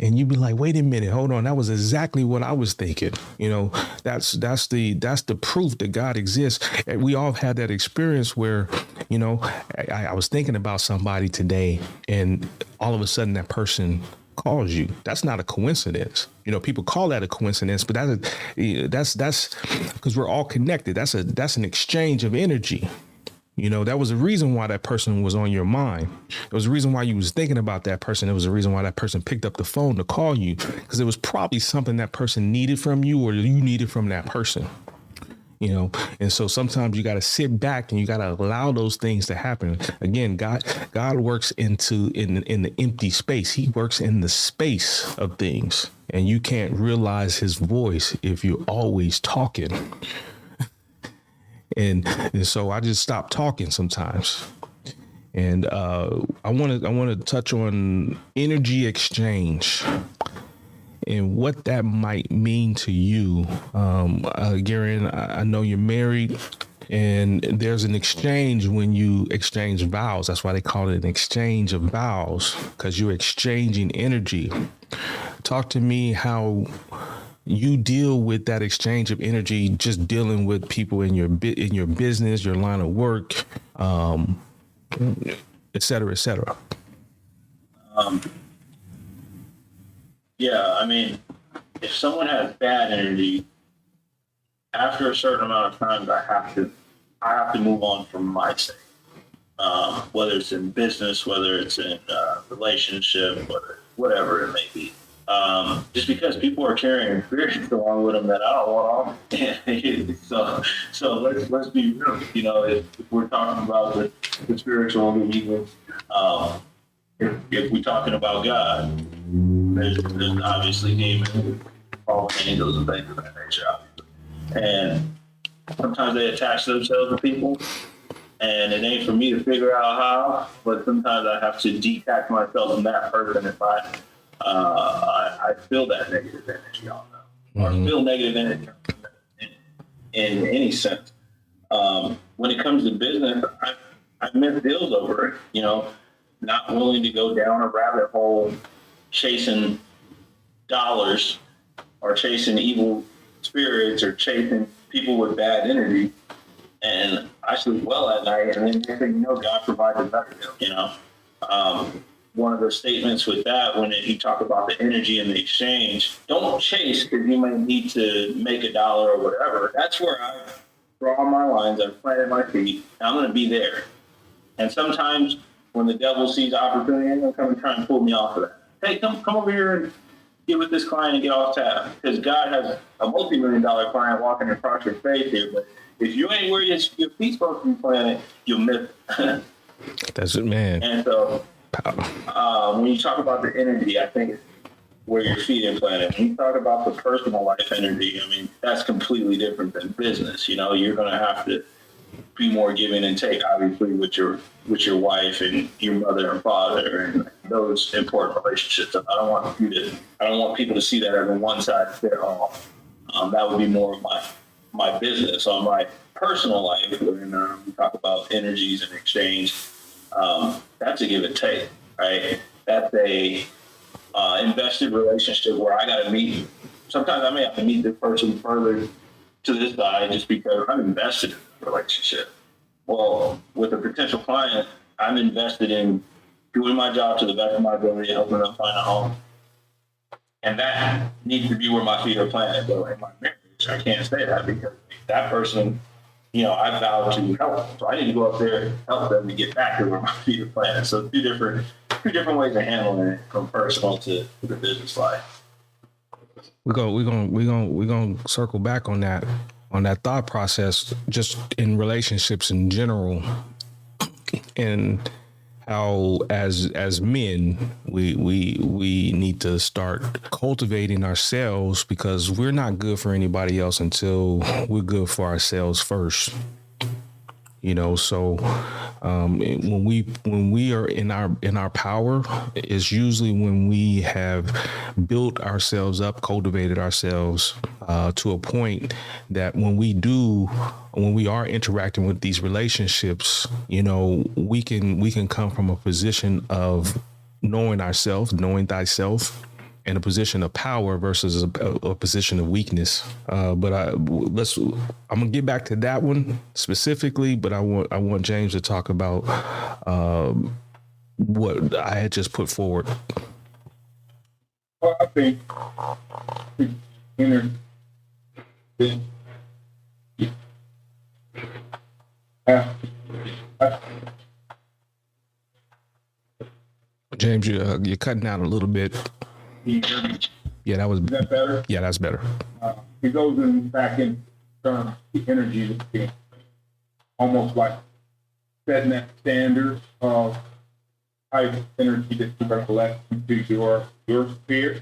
and you'd be like, wait a minute, hold on. That was exactly what I was thinking. That's the proof that God exists. And we all had that experience where, I was thinking about somebody today and all of a sudden that person calls you. That's not a coincidence. People call that a coincidence, but that's because we're all connected. That's an exchange of energy. That was the reason why that person was on your mind. It was the reason why you was thinking about that person. It was the reason why that person picked up the phone to call you, because it was probably something that person needed from you or you needed from that person. And so sometimes you got to sit back and you got to allow those things to happen. Again, God works in the empty space. He works in the space of things, and you can't realize his voice if you're always talking. And so I just stop talking sometimes. And I want to touch on energy exchange and what that might mean to you. Gerrian, I know you're married, and there's an exchange when you exchange vows. That's why they call it an exchange of vows, because you're exchanging energy. Talk to me how you deal with that exchange of energy, just dealing with people in your business, your line of work, et cetera, et cetera. Yeah, if someone has bad energy, after a certain amount of time, I have to move on from my state. Whether it's in business, whether it's in relationship, whatever it may be. Just because people are carrying spirits along with them that I don't want on. So let's be real. If we're talking about the spiritual, the evil, if we're talking about God, there's obviously demons, fallen angels, and things of that nature. And sometimes they attach themselves to people, and it ain't for me to figure out how. But sometimes I have to detach myself from that person if I feel that negative energy on them, or feel negative energy in any sense. When it comes to business, I miss deals over it. Not willing to go down a rabbit hole chasing dollars or chasing evil spirits or chasing people with bad energy. And I sleep well at night, and then next thing you know, God provides a better deal. One of the statements with that, when you talk about the energy and the exchange, don't chase because you might need to make $1 or whatever. That's where draw my lines, I've planted my feet, and I'm going to be there. And sometimes when the devil sees opportunity, he's going to come and try and pull me off of that. Hey, come over here and get with this client and get off tab. Because God has a multi-million-dollar client walking across your face here. But if you ain't where your feet's supposed to be planted, you'll miss it. That's it, man. And so when you talk about the energy, I think it's where your feet are planted. When you talk about the personal life energy, I mean, that's completely different than business. You know, you're going to have to be more giving and take, obviously, with your wife and your mother and father and those important relationships. I don't want people to see that as a one size fit all. That would be more of my business. On my personal life, when we talk about energies and exchange, that's a give and take, right? That's a invested relationship where I got to meet. Sometimes I may have to meet this person further to this side just because I'm invested in the relationship. Well, with a potential client, I'm invested in doing my job to the best of my ability, helping them find a home. And that needs to be where my feet are planted. Though in my marriage, I can't say that because that person, you know, I vowed to help. So I need to go up there and help them to get back to where my feet are planted. So two different ways of handling it, from personal to the business life. We're gonna circle back on that thought process, just in relationships in general, and how as men we need to start cultivating ourselves, because we're not good for anybody else until we're good for ourselves first. You know, so when we are in our power is usually when we have built ourselves up, cultivated ourselves to a point that when we are interacting with these relationships, you know, we can come from a position of knowing ourselves, knowing thyself, in a position of power versus a position of weakness. But I'm gonna get back to that one specifically. But I want James to talk about what I had just put forward. Well, I think inner James, you're cutting out a little bit. Yeah, Is that better? Yeah, that's better. It goes back in terms of energy, almost like setting that standard of type of energy that you're going to let into your sphere.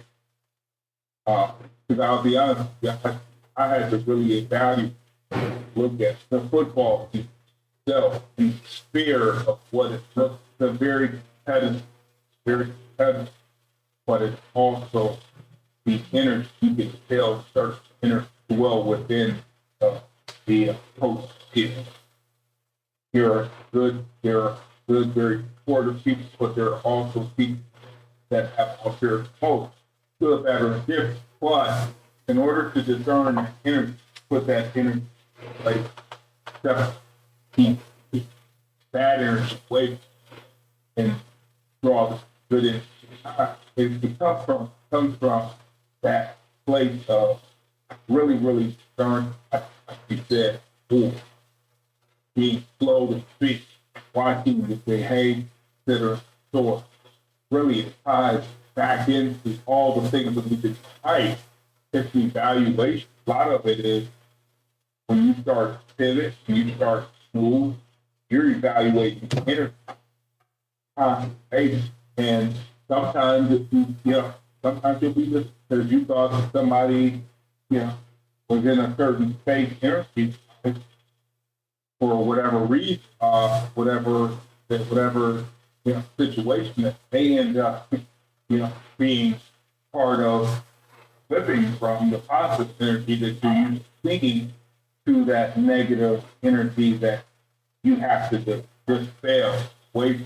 Because I'll be honest, I had to really look at the football itself, the sphere of what it looks, the very competitive, but it's also the energy you can tell starts to enter well within the coach skill. There are good, very supportive people, but there are also people that have ulterior motives, good, bad, or indifferent. But in order to discern that energy, put that energy like keep bad energy away and draw the good energy. It comes from that place of really stern, like you said, being slow to speak, watching the behavior that are so really it ties back into all the things that we did tonight. It's the evaluation. A lot of it is when you start to pivot, when you start to move, you're evaluating energy. And sometimes sometimes it'll be just because you thought somebody, was in a certain state energy for whatever reason, whatever situation that they end up, being part of, flipping from the positive energy that you're used to thinking to that negative energy that you have to dispel, wait.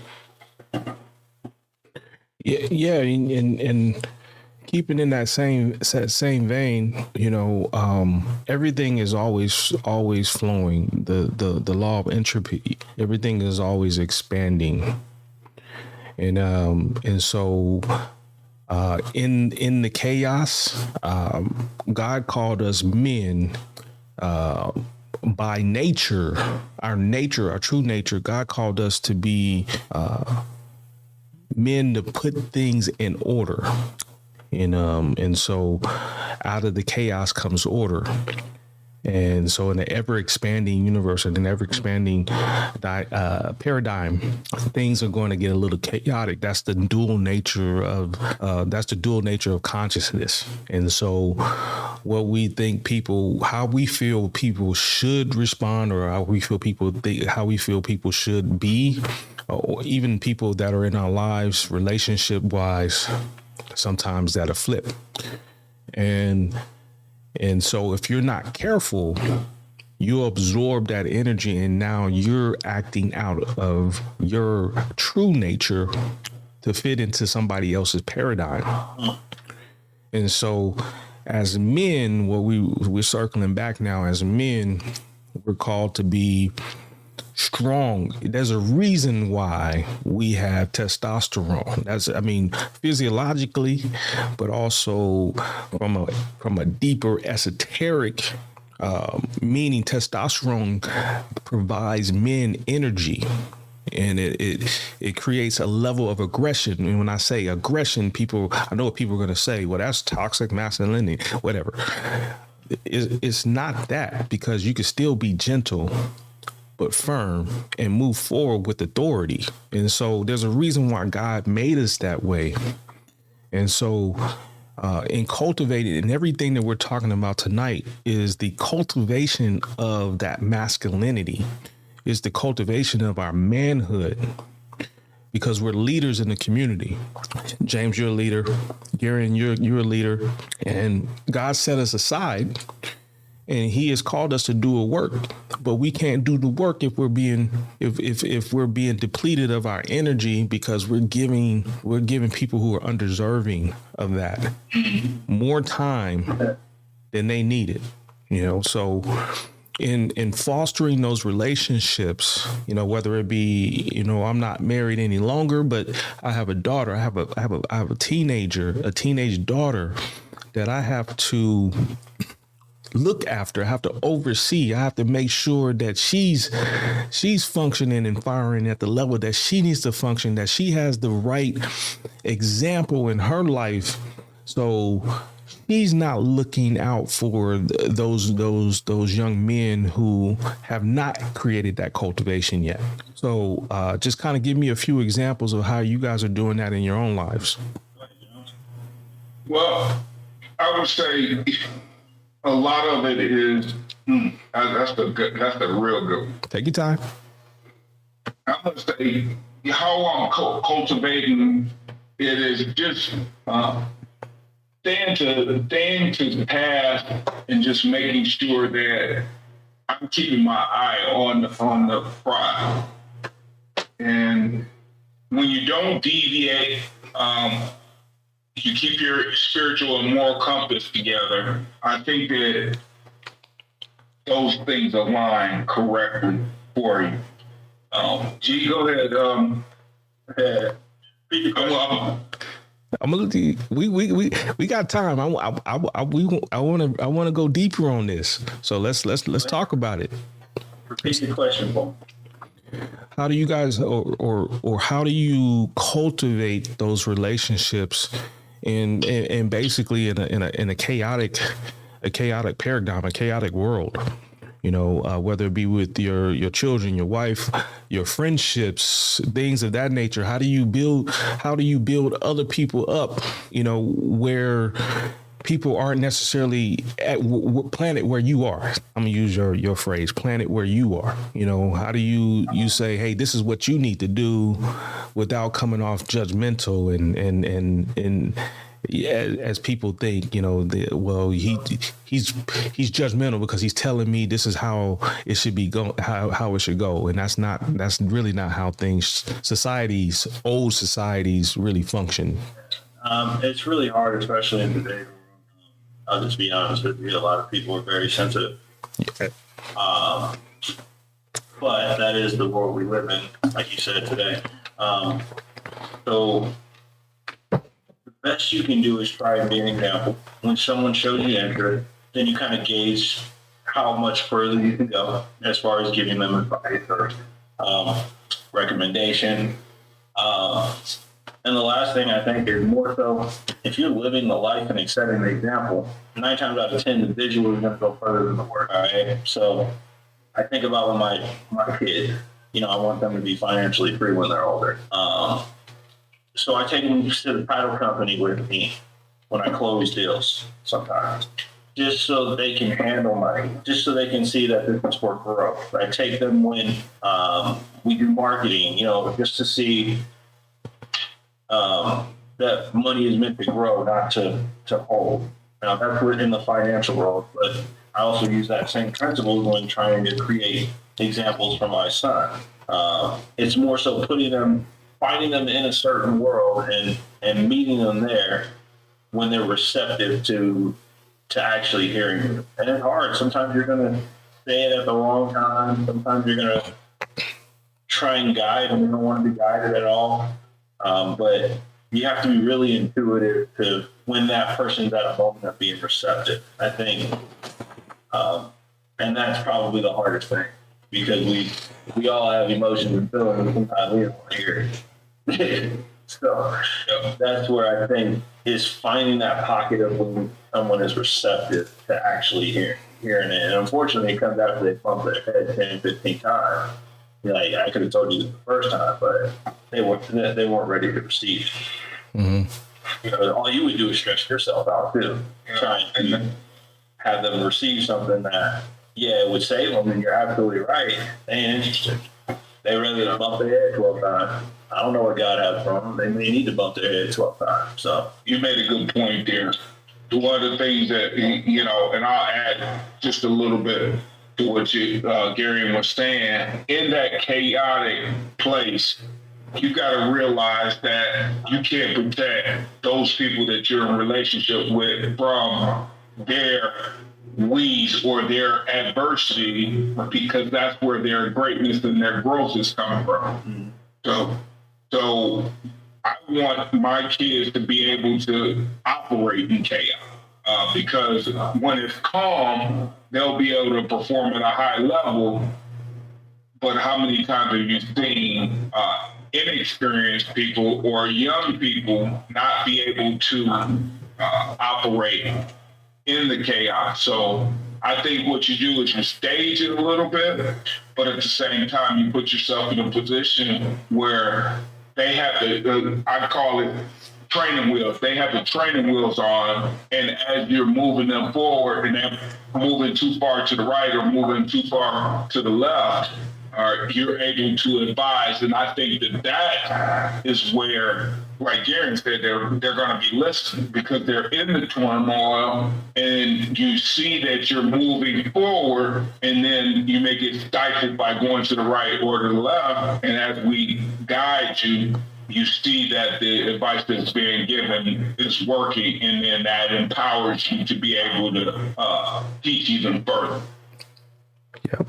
Yeah, and keeping in that same vein, everything is always flowing. The law of entropy, everything is always expanding, and so in the chaos, God called us men by nature, our true nature, God called us to be men to put things in order. And so out of the chaos comes order. And so in the ever expanding universe and an ever expanding paradigm, things are going to get a little chaotic. That's the dual nature of consciousness. And so what we think how we feel people should respond, or how we feel people should be, or even people that are in our lives relationship wise, sometimes that'll flip. And so if you're not careful, you absorb that energy, and now you're acting out of your true nature to fit into somebody else's paradigm. And so as men, we're circling back now, as men, we're called to be strong. There's a reason why we have testosterone. Physiologically, but also from a deeper esoteric meaning. Testosterone provides men energy, and it creates a level of aggression. And when I say aggression, I know what people are going to say. Well, that's toxic masculinity, whatever. It's not that, because you can still be gentle but firm and move forward with authority. And so there's a reason why God made us that way. And so in cultivating, and everything that we're talking about tonight is the cultivation of that masculinity, is the cultivation of our manhood, because we're leaders in the community. James, you're a leader. Gerrian, you're a leader. And God set us aside, and he has called us to do a work, but we can't do the work if we're being depleted of our energy, because we're giving people who are undeserving of that more time than they need it. So in fostering those relationships, whether it be, I'm not married any longer, but I have a daughter. I have a teenage daughter that I have to look after. I have to oversee. I have to make sure that she's functioning and firing at the level that she needs to function, that she has the right example in her life. So she's not looking out for those young men who have not created that cultivation yet. So just kind of give me a few examples of how you guys are doing that in your own lives. Well, I would say a lot of it is that's the real good one. Take your time. I would say how I'm cultivating it is just staying to the task and just making sure that I'm keeping my eye on the prize. And when you don't deviate, you keep your spiritual and moral compass together, I think that those things align correctly for you. G, go ahead. I'm gonna. We got time. I want to go deeper on this. So let's talk about it. Repeat the question, Paul. How do you guys, or how do you cultivate those relationships in basically in a chaotic paradigm, a chaotic world? Whether it be with your children, your wife, your friendships, things of that nature. How do you build other people up, where people aren't necessarily planet where you are? I'm gonna use your phrase, planet where you are. How do you say, hey, this is what you need to do, without coming off judgmental and as people think, he's judgmental because he's telling me this is how it should be how it should go, and that's really not how old societies really function. It's really hard, especially in today's world. I'll just be honest with you. A lot of people are very sensitive. Yeah. But that is the world we live in, like you said today. So the best you can do is try and be an example. When someone shows you interest, then you kind of gauge how much further you can go as far as giving them advice or recommendation. And the last thing I think is more so, if you're living the life and setting the example, 9 times out of 10, the visual is going to go further than the word. All right. So I think about when my kids, I want them to be financially free when they're older. So I take them to the title company with me when I close deals sometimes, just so they can handle money, just so they can see that this is for growth. I take them when we do marketing, just to see that money is meant to grow, not to hold. Now, that's in the financial world, but I also use that same principle when trying to create examples for my son. It's more so finding them in a certain world and meeting them there when they're receptive to actually hearing it. And it's hard. Sometimes you're going to say it at the wrong time. Sometimes you're going to try and guide and you don't want to be guided at all. But you have to be really intuitive to when that person's at a moment of being receptive, I think. And that's probably the hardest thing, because we all have emotions and feelings, and sometimes we don't want to hear it. So that's where I think is finding that pocket of when someone is receptive to actually hearing it. And unfortunately, it comes after they bump their head 10, 15 times. Like, I could have told you this the first time, but they weren't ready to receive it. Mm-hmm. All you would do is stress yourself out too, trying to have them receive something that, it would save them, and you're absolutely right. They ain't interested. They rather bump their head 12 times. I don't know what God has for them. They may need to bump their head 12 times. So you made a good point there. One of the things that, and I'll add just a little bit to what Gerrian was saying, in that chaotic place, you got to realize that you can't protect those people that you're in relationship with from their weeds or their adversity, because that's where their greatness and their growth is coming from. So I want my kids to be able to operate in chaos, because when it's calm, they'll be able to perform at a high level. But how many times have you seen inexperienced people or young people not be able to operate in the chaos? So I think what you do is you stage it a little bit, but at the same time, you put yourself in a position where they have I call it training wheels. They have the training wheels on, and as you're moving them forward and they're moving too far to the right or moving too far to the left, you're able to advise. And I think that is where, like Gerrian said, they're going to be listening, because they're in the turmoil, and you see that you're moving forward, and then you may get stifled by going to the right or to the left. And as we guide you, you see that the advice that's being given is working, and then that empowers you to be able to teach even further. Yep.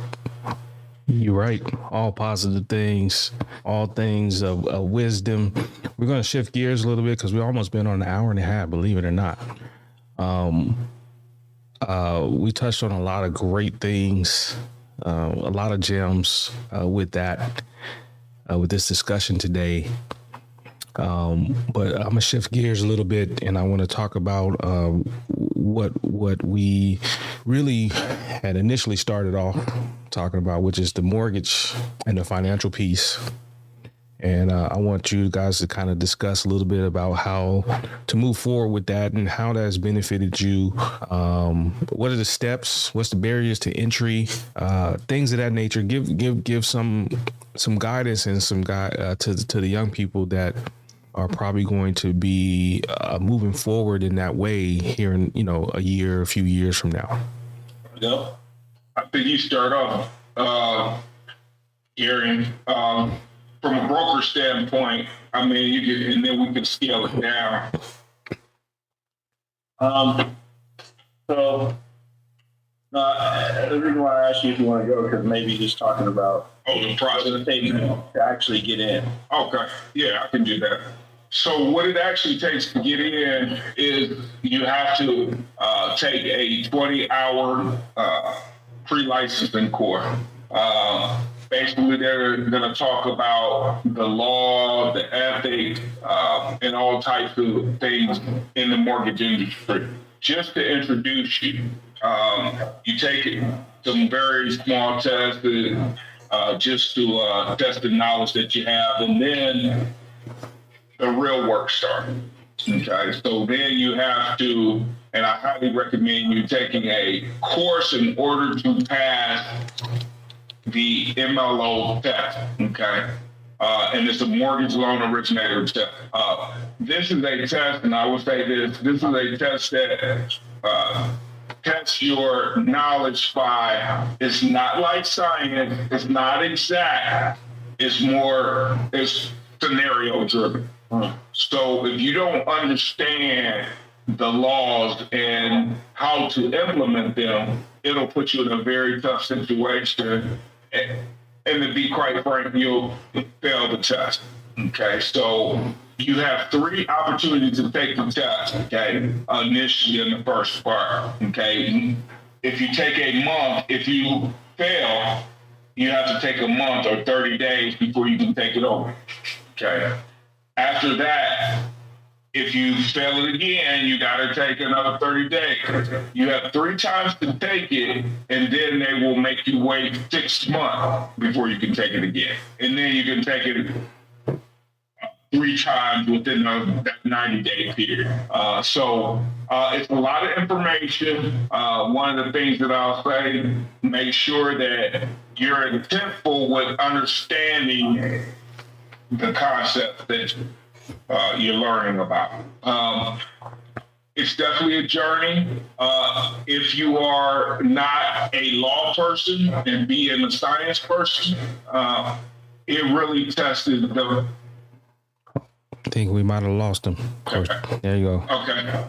You're right. All positive things, all things of wisdom. We're going to shift gears a little bit because we've almost been on an hour and a half, believe it or not. We touched on a lot of great things, a lot of gems with this discussion today. But I'm gonna shift gears a little bit, and I want to talk about what we really had initially started off talking about, which is the mortgage and the financial piece. And I want you guys to kind of discuss a little bit about how to move forward with that and how that has benefited you. What are the steps? What's the barriers to entry? Things of that nature. Give some guidance and some to the young people that are probably going to be moving forward in that way here in a few years from now. Yeah, I think you start off, Gerrian. From a broker standpoint, I mean, you can, and then we can scale it down. So the reason why I asked you if you want to go, because maybe just talking about the process to actually get in. Okay, yeah, I can do that. So what it actually takes to get in is you have to take a 20-hour pre-licensing course. Basically, they're going to talk about the law, the ethics, and all types of things in the mortgage industry. Just to introduce you, you take some very small tests just to test the knowledge that you have, and then the real work starts. Okay, so then you have to, and I highly recommend you taking a course in order to pass the MLO test. Okay, and it's a mortgage loan originator test. This is a test, and I will say this: this is a test that tests your knowledge by. It's not like science. It's not exact. It's scenario driven. So if you don't understand the laws and how to implement them, it'll put you in a very tough situation. And to be quite frank, you'll fail the test. Okay, so you have 3 opportunities to take the test, okay, initially in the first part. Okay, if you take a month, if you fail, you have to take a month or 30 days before you can take it over. Okay. After that, if you fail it again, you got to take another 30 days. You have 3 times to take it, and then they will make you wait 6 months before you can take it again. And then you can take it 3 times within that 90-day period. So it's a lot of information. One of the things that I'll say, make sure that you're intentful with understanding the concept that you're learning about. It's definitely a journey. If you are not a law person and being a science person, it really tested the. I think we might have lost him. Okay. There you go. Okay.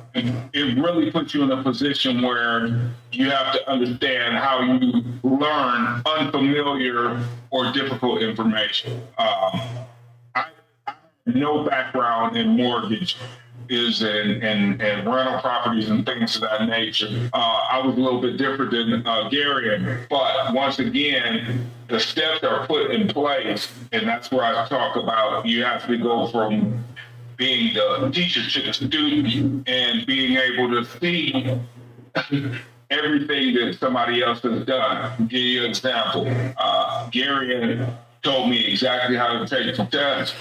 It really puts you in a position where you have to understand how you learn unfamiliar or difficult information. I have no background in mortgage and rental properties and things of that nature. I was a little bit different than Gerrian, but once again, the steps are put in place, and that's where I talk about you have to go from being the teacher to the student and being able to see everything that somebody else has done. I'll give you an example. Gerrian told me exactly how to take the test.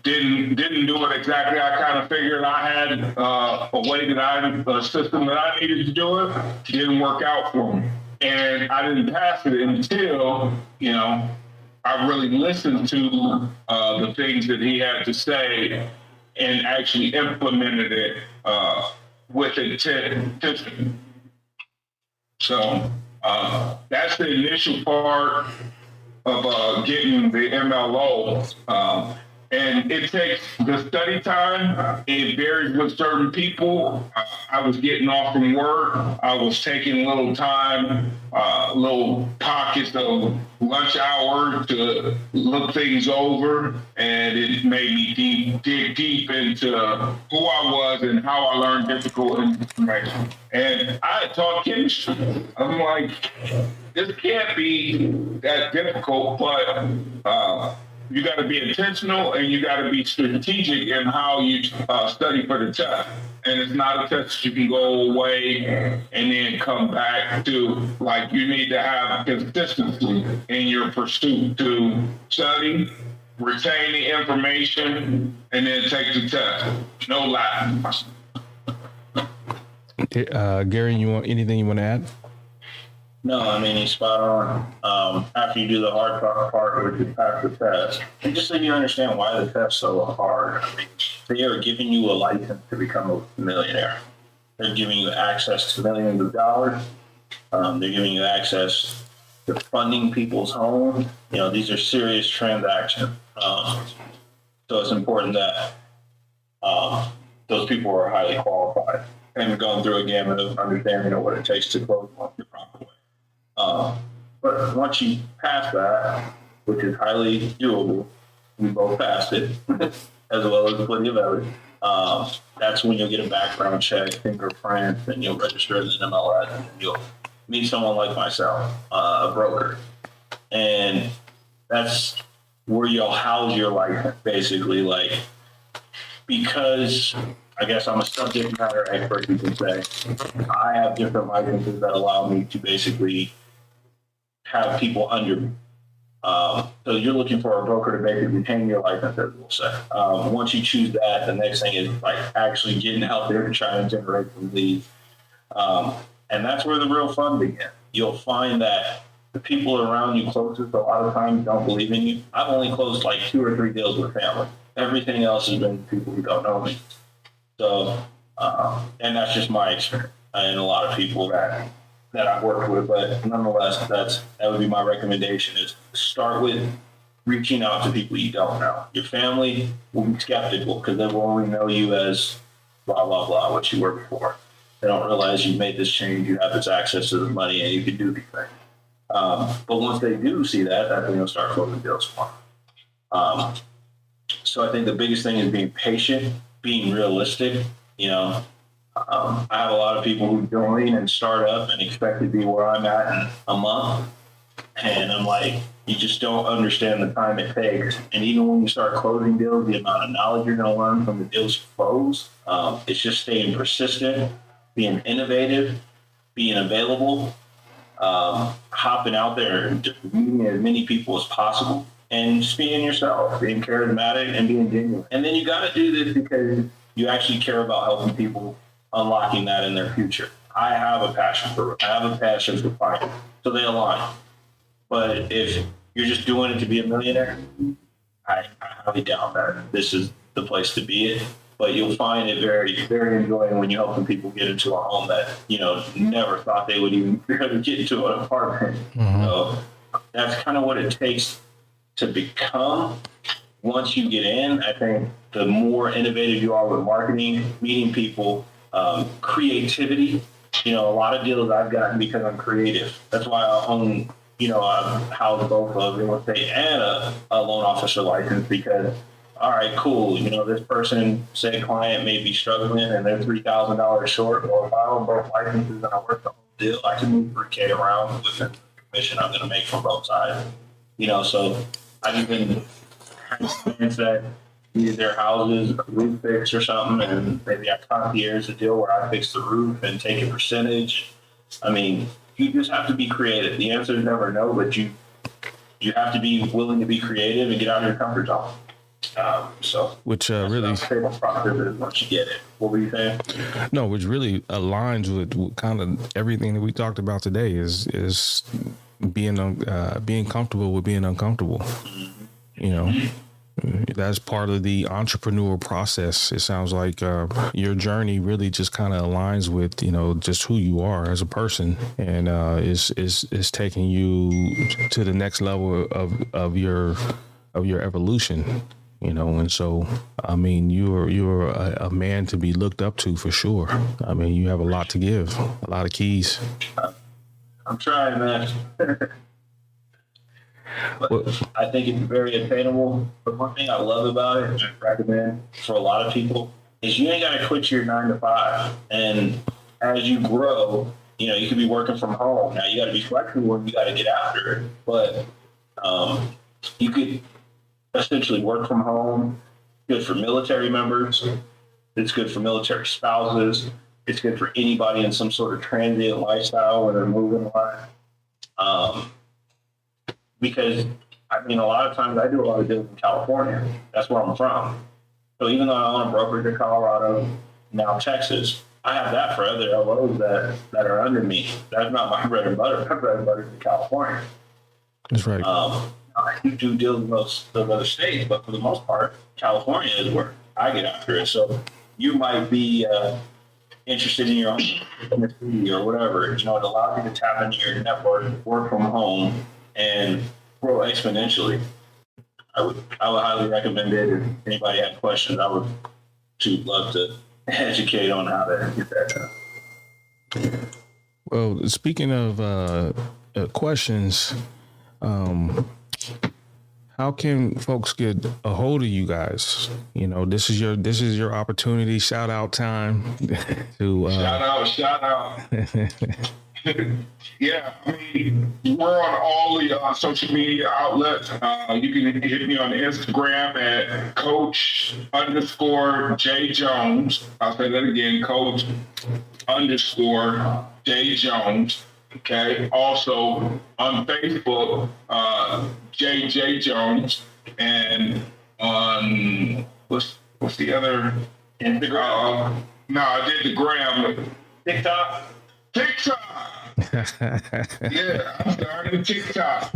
Didn't do it exactly. I kind of figured I had a system that I needed to do it. Didn't work out for me, and I didn't pass it until I really listened to the things that he had to say and actually implemented it with intention. So that's the initial part of getting the MLO. And it takes the study time. It varies with certain people. I was getting off from work. I was taking a little time, little pockets of lunch hour to look things over. And it made me dig deep into who I was and how I learned difficult information. And I had taught chemistry. I'm like, this can't be that difficult, but you got to be intentional and you got to be strategic in how you study for the test. And it's not a test you can go away and then come back to. Like, you need to have consistency in your pursuit to study, retain the information, and then take the test. No lie. Gary, anything you want to add? No, I mean, he's spot on. After you do the hard part, which is pass the test, and just so you understand why the test's so hard, I mean, they are giving you a license to become a millionaire. They're giving you access to millions of dollars. They're giving you access to funding people's homes. These are serious transactions. So it's important that those people are highly qualified and going through a gamut of understanding what it takes to close the proper way. But once you pass that, which is highly doable, we both passed it, as well as plenty of others, that's when you'll get a background check, fingerprints, and you'll register as an MLS, and you'll meet someone like myself, a broker. And that's where you'll house your license, basically. Like, because I guess I'm a subject matter expert, you can say, I have different licenses that allow me to basically have people under me. So you're looking for a broker to basically retain your license, as we'll say. Once you choose that, the next thing is like actually getting out there and trying to generate some leads. And that's where the real fun begins. You'll find that the people around you closest a lot of times don't believe in you. I've only closed like 2 or 3 deals with family. Everything else has been people who don't know me. So, and that's just my experience and a lot of people that I've worked with. But nonetheless, that would be my recommendation: is start with reaching out to people you don't know. Your family will be skeptical because they will only know you as blah, blah, blah, what you were before. They don't realize you made this change, you have this access to the money, and you can do these things. But once they do see that, that's when you'll start closing deals for them. So I think the biggest thing is being patient, being realistic. I have a lot of people who join and start up and expect to be where I'm at in a month. And I'm like, you just don't understand the time it takes. And even when you start closing deals, the amount of knowledge you're going to learn from the deals you close, it's just staying persistent, being innovative, being available, hopping out there and just meeting as many people as possible, and just being yourself, being charismatic and being genuine. And then you got to do this because you actually care about helping people, unlocking that in their future. I have a passion for finance, so they align. But if you're just doing it to be a millionaire, I highly doubt that this is the place to be it. But you'll find it very, very enjoying when you're helping people get into a home that, never thought they would even get into an apartment. Mm-hmm. So that's kind of what it takes to become. Once you get in, I think the more innovative you are with marketing, meeting people, creativity. A lot of deals I've gotten because I'm creative. That's why I own, a house both of real estate and a loan officer license, because, all right, cool. This person, say client, may be struggling and they're $3,000 short. Well, if I own both licenses and I work the whole deal, I can move $3K around with the commission I'm going to make from both sides. So I've even had clients that needed their houses roof fixed or something, and maybe I concierge a deal where I fix the roof and take a percentage. I mean, you just have to be creative. The answer is never no, but you have to be willing to be creative and get out of your comfort zone. Which really stable process is once you get it. What were you saying? No, which really aligns with kind of everything that we talked about today is being comfortable with being uncomfortable. Mm-hmm. That's part of the entrepreneurial process. It sounds like your journey really just kind of aligns with, just who you are as a person, and is taking you to the next level of your evolution. And so, I mean, you're a man to be looked up to for sure. I mean, you have a lot to give, a lot of keys. I'm trying, man. But I think it's very attainable. But one thing I love about it, and I recommend for a lot of people, is you ain't got to quit your 9 to 5. And as you grow, you could be working from home. Now you got to be flexible and you got to get after it. But you could essentially work from home. Good for military members. It's good for military spouses. It's good for anybody in some sort of transient lifestyle where they're moving a lot. Because, a lot of times I do a lot of deals in California. That's where I'm from. So even though I own a brokerage in Colorado, now Texas, I have that for other LOs that are under me. That's not my bread and butter. My bread and butter is in California. That's right. I do deals in those other states, but for the most part, California is where I get after it. So you might be interested in your own business or whatever. It allows you to tap into your network, work from home, and grow exponentially. I would highly recommend it. If anybody had questions, I would love to educate on how to get that done. Well, speaking of questions, how can folks get a hold of you guys? This is your opportunity. Shout out time to shout out. Yeah, I mean, we're on all the social media outlets. You can hit me on Instagram at Coach_J Jones. I'll say that again, Coach_J Jones. Okay. Also on Facebook, JJ Jones, and on what's the other Instagram? No, I did the gram. TikTok. Yeah, I started TikTok.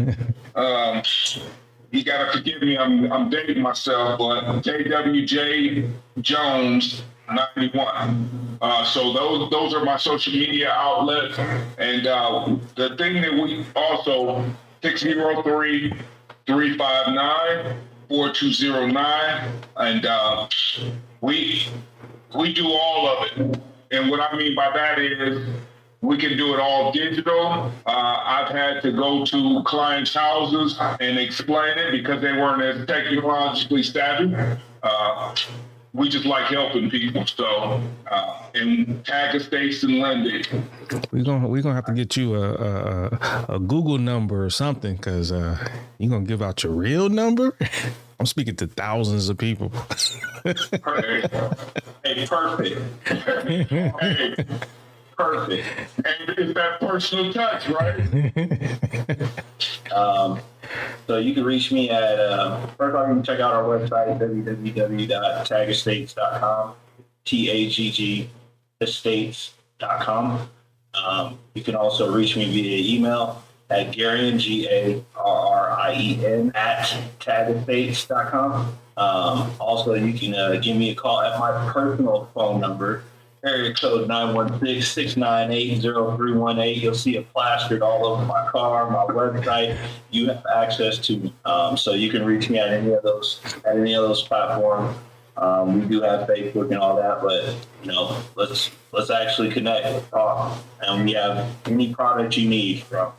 You gotta forgive me. I'm dating myself, but JWJ Jones 91. So those are my social media outlets, and the thing that we also 603-359-4209, and we do all of it. And what I mean by that is we can do it all digital. I've had to go to clients' houses and explain it because they weren't as technologically savvy. We just like helping people. So, and tag estates and lending. We're gonna have to get you a Google number or something, because you're gonna give out your real number. I'm speaking to thousands of people. Hey, perfect. Hey, perfect. And it's that personal touch, right? So you can reach me at, first off, you can check out our website, www.tagestates.com, TAGG estates.com. You can also reach me via email at Gerrian, GARRIEN, at tagestates.com. Also, you can give me a call at my personal phone number, area code 916-698-0318. You'll see it plastered all over my car, my website. You have access to, so you can reach me at any of those platforms. We do have Facebook and all that, but let's actually connect, talk, and we have any product you need, from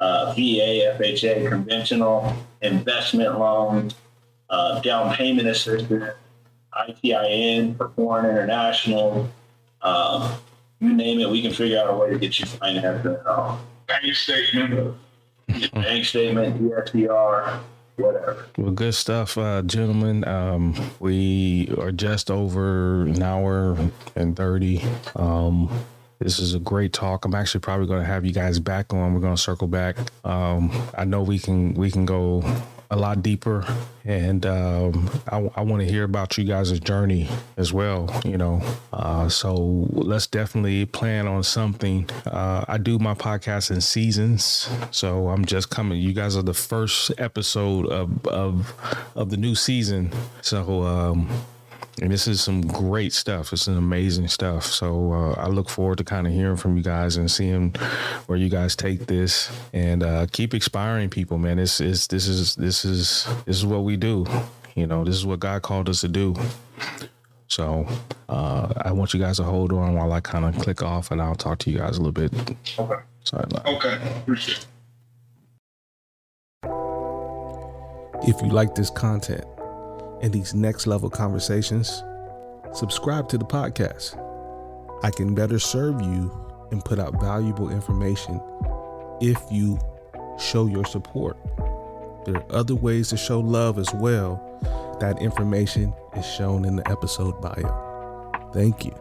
VA, FHA, conventional, investment loans, down payment assistance, ITIN for foreign international. You name it, we can figure out a way to get you financed. Bank statement, DSCR, whatever. Well, good stuff, gentlemen. We are just over an hour and 30. This is a great talk. I'm actually probably going to have you guys back on. We're going to circle back. I know we can go a lot deeper, and I want to hear about you guys' journey as well. So let's definitely plan on something. I do my podcast in seasons, so I'm just coming. You guys are the first episode of the new season. So and this is some great stuff. It's an amazing stuff. So I look forward to kind of hearing from you guys and seeing where you guys take this, and keep inspiring people, man. This is what we do. This is what God called us to do. So I want you guys to hold on while I kind of click off, and I'll talk to you guys a little bit. Okay. Sorry. Okay. Appreciate it. If you like this content and these next level conversations, subscribe to the podcast. I can better serve you and put out valuable information if you show your support. There are other ways to show love as well. That information is shown in the episode bio. Thank you.